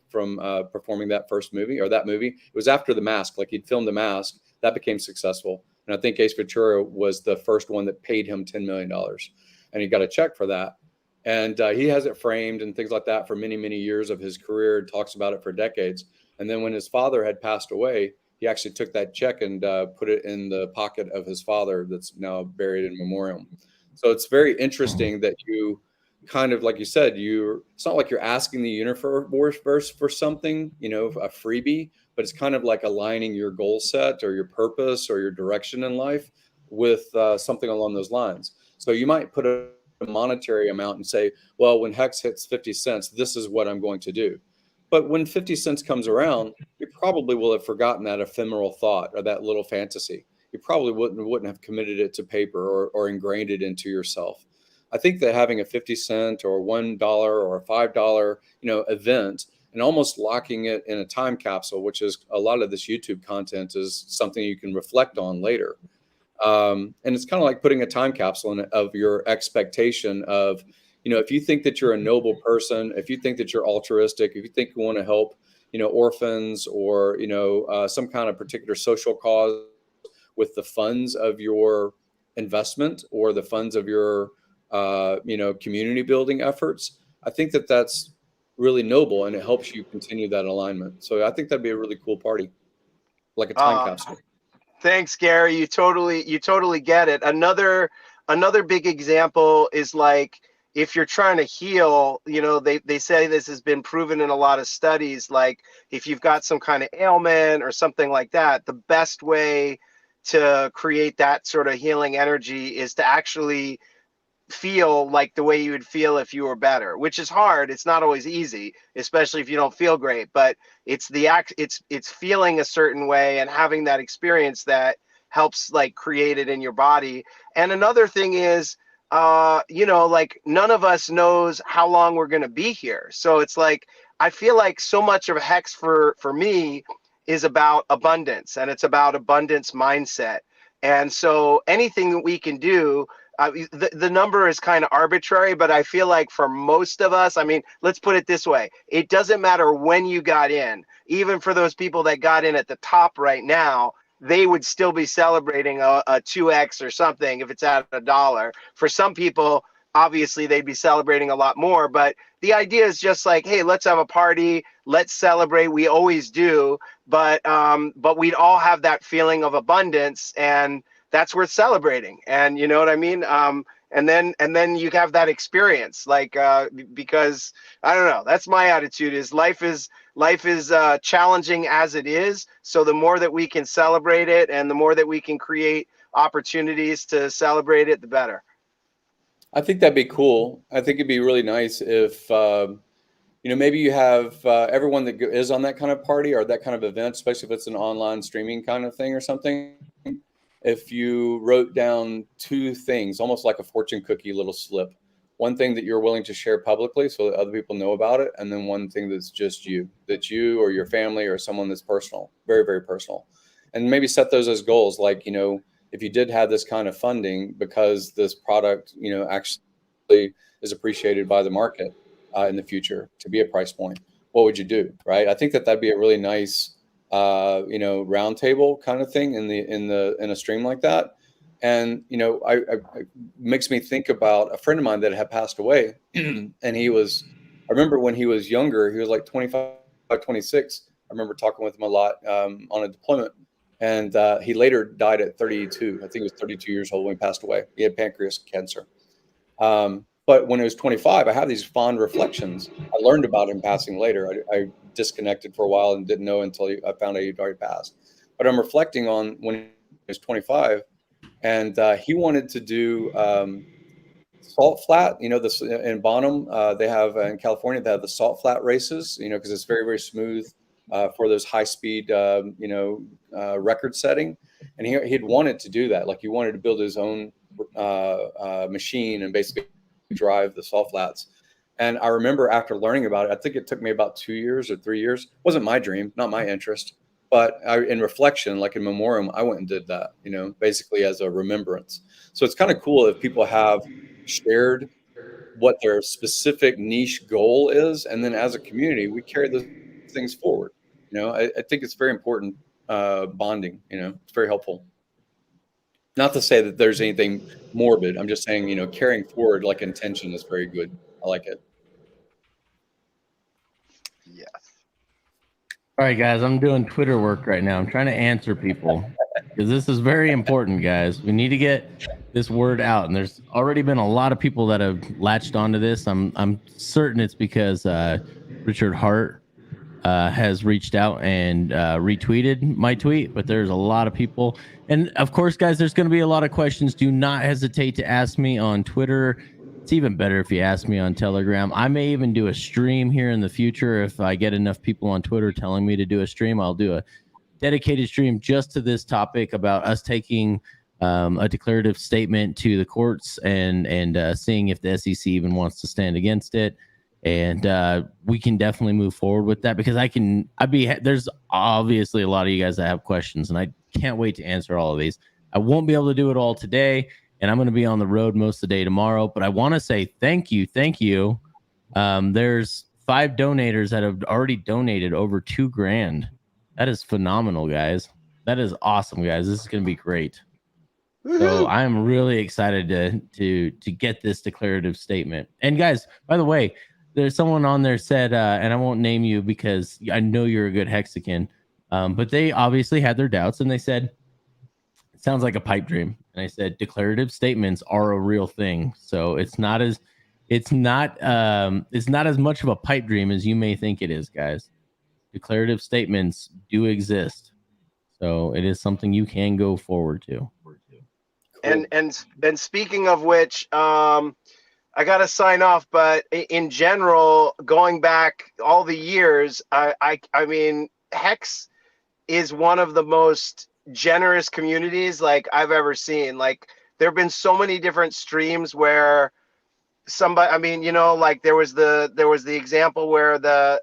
from performing that first movie, or that movie. It was after The Mask, like he'd filmed The Mask, that became successful. And I think Ace Ventura was the first one that paid him $10 million. And he got a check for that. And he has it framed and things like that for many, many years of his career, talks about it for decades. And then when his father had passed away, he actually took that check and put it in the pocket of his father that's now buried in memoriam. So it's very interesting that you kind of, like you said, it's not like you're asking the universe for something, you know, a freebie, but it's kind of like aligning your goal set or your purpose or your direction in life with something along those lines. So you might put a monetary amount and say, well, when HEX hits 50 cents, this is what I'm going to do. But when 50 cents comes around, you probably will have forgotten that ephemeral thought or that little fantasy. You probably wouldn't have committed it to paper or ingrained it into yourself. I think that having a 50 cent or $1 or a $5, you know, event, and almost locking it in a time capsule, which is a lot of this YouTube content, is something you can reflect on later. And it's kind of like putting a time capsule in of your expectation of, you know, if you think that you're a noble person, if you think that you're altruistic, if you think you want to help, you know, orphans or, you know, some kind of particular social cause with the funds of your investment or the funds of your, you know, community building efforts, I think that that's really noble and it helps you continue that alignment. So I think that'd be a really cool party, like a time capsule. Thanks, Gary. You totally get it. Another big example is like, if you're trying to heal, you know, they say this has been proven in a lot of studies, like if you've got some kind of ailment or something like that, the best way to create that sort of healing energy is to actually feel like the way you would feel if you were better, which is hard. It's not always easy, especially if you don't feel great, but it's feeling a certain way and having that experience that helps like create it in your body. And another thing is, you know, like none of us knows how long we're going to be here. So it's like, I feel like so much of HEX for me is about abundance, and it's about abundance mindset. And so anything that we can do, the number is kind of arbitrary, but I feel like for most of us, I mean, let's put it this way. It doesn't matter when you got in. Even for those people that got in at the top right now, they would still be celebrating a 2x or something if it's at $1. For some people, obviously they'd be celebrating a lot more, but the idea is just like, hey, let's have a party, let's celebrate. We always do, but we'd all have that feeling of abundance, and that's worth celebrating. And you know what I mean? And then you have that experience, like because I don't know, that's my attitude. Is life is challenging as it is, so the more that we can celebrate it and the more that we can create opportunities to celebrate it, the better. I think that'd be cool. I think it'd be really nice if maybe you have everyone that is on that kind of party or that kind of event, especially if it's an online streaming kind of thing or something. If you wrote down 2 things, almost like a fortune cookie little slip, one thing that you're willing to share publicly so that other people know about it, and then one thing that's just you, that you or your family or someone that's personal, very, very personal. And maybe set those as goals. Like, if you did have this kind of funding because this product, actually is appreciated by the market in the future to be a price point, what would you do? Right. I think that'd be a really nice round table kind of thing in a stream like that. And, it makes me think about a friend of mine that had passed away. And I remember when he was younger, he was like 25, 26. I remember talking with him a lot on a deployment. And he later died at 32. I think he was 32 years old when he passed away. He had pancreas cancer. But when he was 25, I have these fond reflections. I learned about him passing later. I disconnected for a while and didn't know until I found out he'd already passed. But I'm reflecting on when he was 25, and he wanted to do salt flat. This in Bonham, they have in California, they have the salt flat races. Because it's very, very smooth for those high speed, record setting. And he'd wanted to do that. Like he wanted to build his own machine and basically drive the salt flats. And I remember after learning about it, I think it took me about 2 years or 3 years. It wasn't my dream, not my interest, but in reflection, like in memoriam, I went and did that, basically as a remembrance. So it's kind of cool if people have shared what their specific niche goal is. And then as a community, we carry those things forward. I think it's very important bonding, it's very helpful. Not to say that there's anything morbid. I'm just saying, carrying forward like intention is very good. I like it. Yes. All right, guys, I'm doing Twitter work right now. I'm trying to answer people because this is very important, guys. We need to get this word out, and there's already been a lot of people that have latched onto this. I'm certain it's because Richard Hart has reached out and retweeted my tweet, but there's a lot of people. And of course, guys, there's going to be a lot of questions. Do not hesitate to ask me on Twitter. It's even better if you ask me on Telegram. I may even do a stream here in the future. If I get enough people on Twitter telling me to do a stream, I'll do a dedicated stream just to this topic about us taking a declarative statement to the courts and seeing if the SEC even wants to stand against it. And we can definitely move forward with that because there's obviously a lot of you guys that have questions, and I can't wait to answer all of these. I won't be able to do it all today, and I'm going to be on the road most of the day tomorrow, but I want to say thank you. There's 5 donators that have already donated over $2,000. That is phenomenal, guys. That is awesome, guys. This is going to be great. So I'm really excited to get this declarative statement. And guys, by the way, there's someone on there said, and I won't name you because I know you're a good Hexican, but they obviously had their doubts, and they said, it sounds like a pipe dream. And I said, declarative statements are a real thing. So it's not as much of a pipe dream as you may think it is, guys. Declarative statements do exist. So it is something you can go forward to. Cool. And speaking of which, I got to sign off, but in general, going back all the years, I mean, HEX is one of the most generous communities like I've ever seen. Like there have been so many different streams where somebody, I mean, like there was the example where the,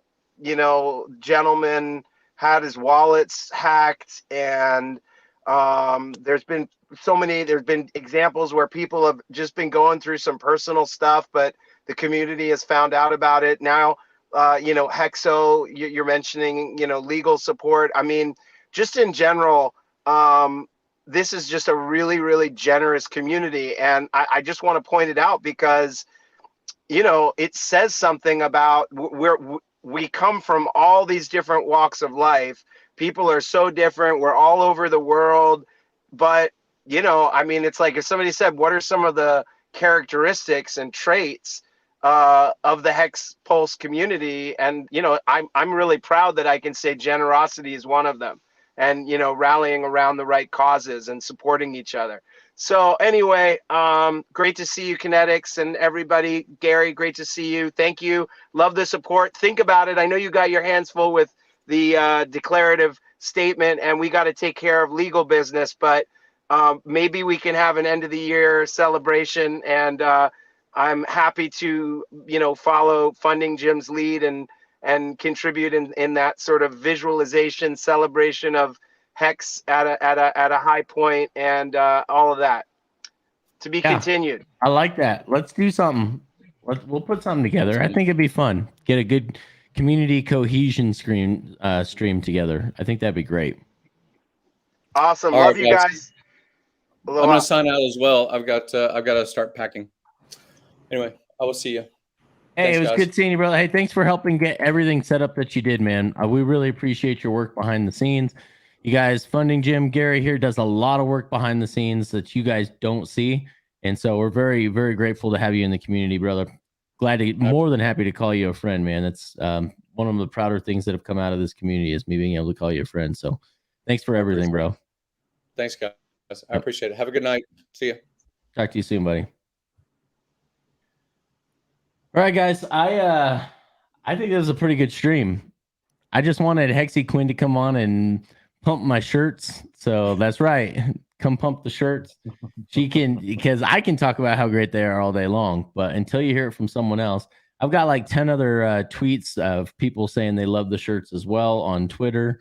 gentleman had his wallets hacked, and There's been there's been examples where people have just been going through some personal stuff, but the community has found out about it. Now, Hexo, you're mentioning, legal support. I mean, just in general, this is just a really, really generous community. And I just want to point it out because, it says something about we come from all these different walks of life. People are so different. We're all over the world. But, I mean, it's like if somebody said, what are some of the characteristics and traits of the Hex Pulse community? And, I'm really proud that I can say generosity is one of them. And, rallying around the right causes and supporting each other. So anyway, great to see you, Kinetics, and everybody. Gary, great to see you. Thank you. Love the support. Think about it. I know you got your hands full with the declarative statement, and we got to take care of legal business, but maybe we can have an end of the year celebration. And I'm happy to, follow Funding Jim's lead and contribute in that sort of visualization celebration of Hex at a high point, and all of that to be continued. I like that. Let's do something. We'll put something together. I think it'd be fun. Get a good community cohesion stream together. I think that'd be great. Awesome. All Love right, you guys. I'm gonna sign out as well. I've got to start packing. Anyway, I will see you. Hey, Thanks, it was guys. good seeing you, brother. Hey, thanks for helping get everything set up that you did, man. We really appreciate your work behind the scenes. You guys, Funding Jim, Gary here does a lot of work behind the scenes that you guys don't see. And so we're very, very grateful to have you in the community, brother. More than happy to call you a friend, man. That's one of the prouder things that have come out of this community is me being able to call you a friend. So thanks for everything, bro. Thanks, guys. I appreciate it. Have a good night. See you. Talk to you soon, buddy. All right, guys. I think this is a pretty good stream. I just wanted Hexy Quinn to come on and pump my shirts. So that's right. Come pump the shirts. She can, because I can talk about how great they are all day long, but until you hear it from someone else, I've got like 10 other tweets of people saying they love the shirts as well on Twitter.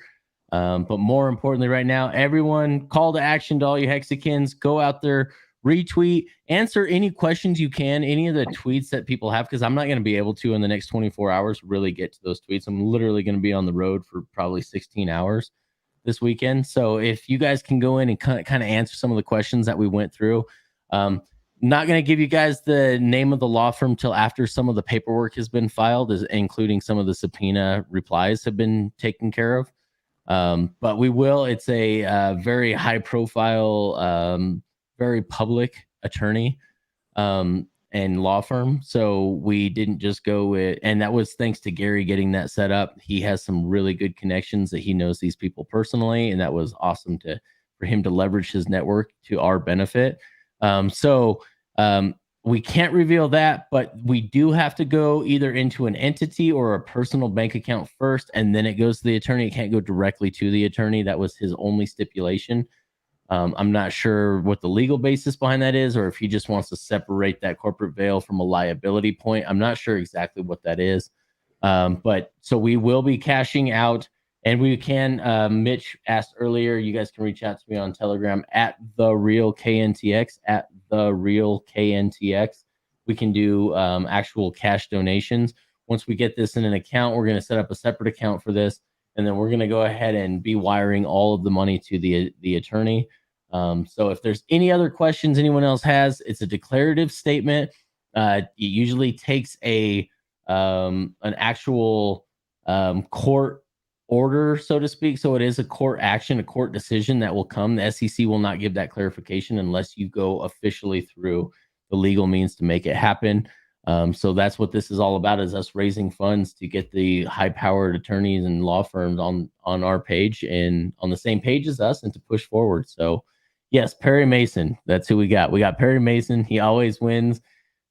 But more importantly, right now, everyone, call to action to all you Hexicans, go out there, retweet, answer any questions you can, any of the tweets that people have, because I'm not going to be able to in the next 24 hours really get to those tweets. I'm literally going to be on the road for probably 16 hours this weekend. So if you guys can go in and kind of answer some of the questions that we went through, not going to give you guys the name of the law firm till after some of the paperwork has been filed, including some of the subpoena replies have been taken care of. But we will. It's a very high profile, very public attorney and law firm. So we didn't just go with, and that was thanks to Gary getting that set up. He has some really good connections that he knows these people personally, and that was awesome for him to leverage his network to our benefit. We can't reveal that, but we do have to go either into an entity or a personal bank account first, and then it goes to the attorney. It can't go directly to the attorney. That was his only stipulation. I'm not sure what the legal basis behind that is, or if he just wants to separate that corporate veil from a liability point. I'm not sure exactly what that is. But so we will be cashing out, and we can, Mitch asked earlier, you guys can reach out to me on Telegram at @TheRealKNTX, at @TheRealKNTX. We can do actual cash donations. Once we get this in an account, we're going to set up a separate account for this. And then we're going to go ahead and be wiring all of the money to the attorney. So if there's any other questions anyone else has, it's a declarative statement. It usually takes an actual court order, so to speak. So it is a court action, a court decision that will come. The SEC will not give that clarification unless you go officially through the legal means to make it happen. So that's what this is all about, is us raising funds to get the high-powered attorneys and law firms on our page and on the same page as us and to push forward. So yes, Perry Mason, that's who we got. We got Perry Mason. He always wins.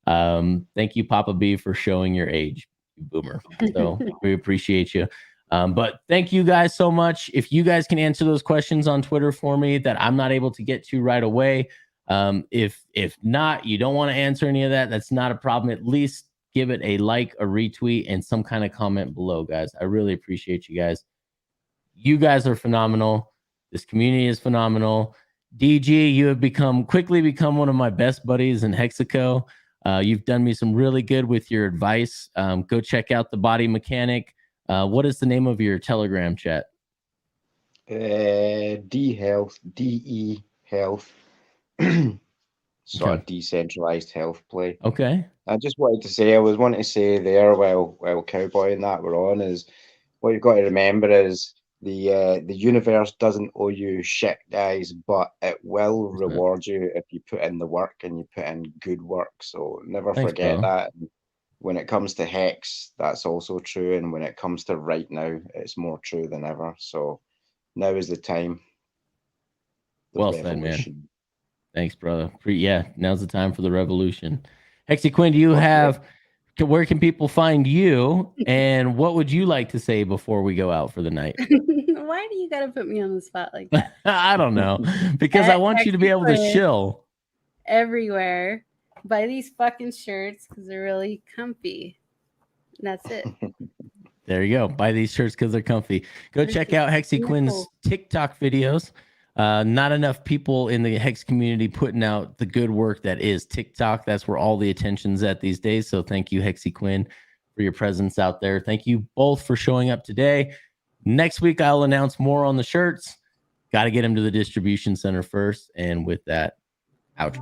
Thank you, Papa B, for showing your age, you boomer. So we appreciate you. But thank you guys so much. If you guys can answer those questions on Twitter for me that I'm not able to get to right away, if not, you don't want to answer any of that, that's not a problem. At least give it a like, a retweet, and some kind of comment below, guys. I really appreciate you guys. You guys are phenomenal. This community is phenomenal. DG, you have quickly become one of my best buddies in Hexico. You've done me some really good with your advice. Go check out the Body Mechanic. What is the name of your Telegram chat? D Health, DE Health. Sort of decentralized health play. Okay. I just wanted to say, I was wanting to say there while Cowboy and that were on, is what you've got to remember is the universe doesn't owe you shit, guys, but it will reward you if you put in the work and you put in good work. So never forget that. When it comes to Hex, that's also true, and when it comes to right now, it's more true than ever. So now is the time. Well said, man. Thanks, brother. Now's the time for the revolution. Hexy Quinn, do you have, where can people find you, and what would you like to say before we go out for the night? Why do you got to put me on the spot like that? I don't know, because I want you to be able to chill. Everywhere. Buy these fucking shirts because they're really comfy. And that's it. There you go. Buy these shirts because they're comfy. Go check out Hexy Quinn's TikTok videos. Not enough people in the Hex community putting out the good work that is TikTok. That's where all the attention's at these days. So thank you, Hexy Quinn, for your presence out there. Thank you both for showing up today. Next week, I'll announce more on the shirts. Got to get them to the distribution center first. And with that, out.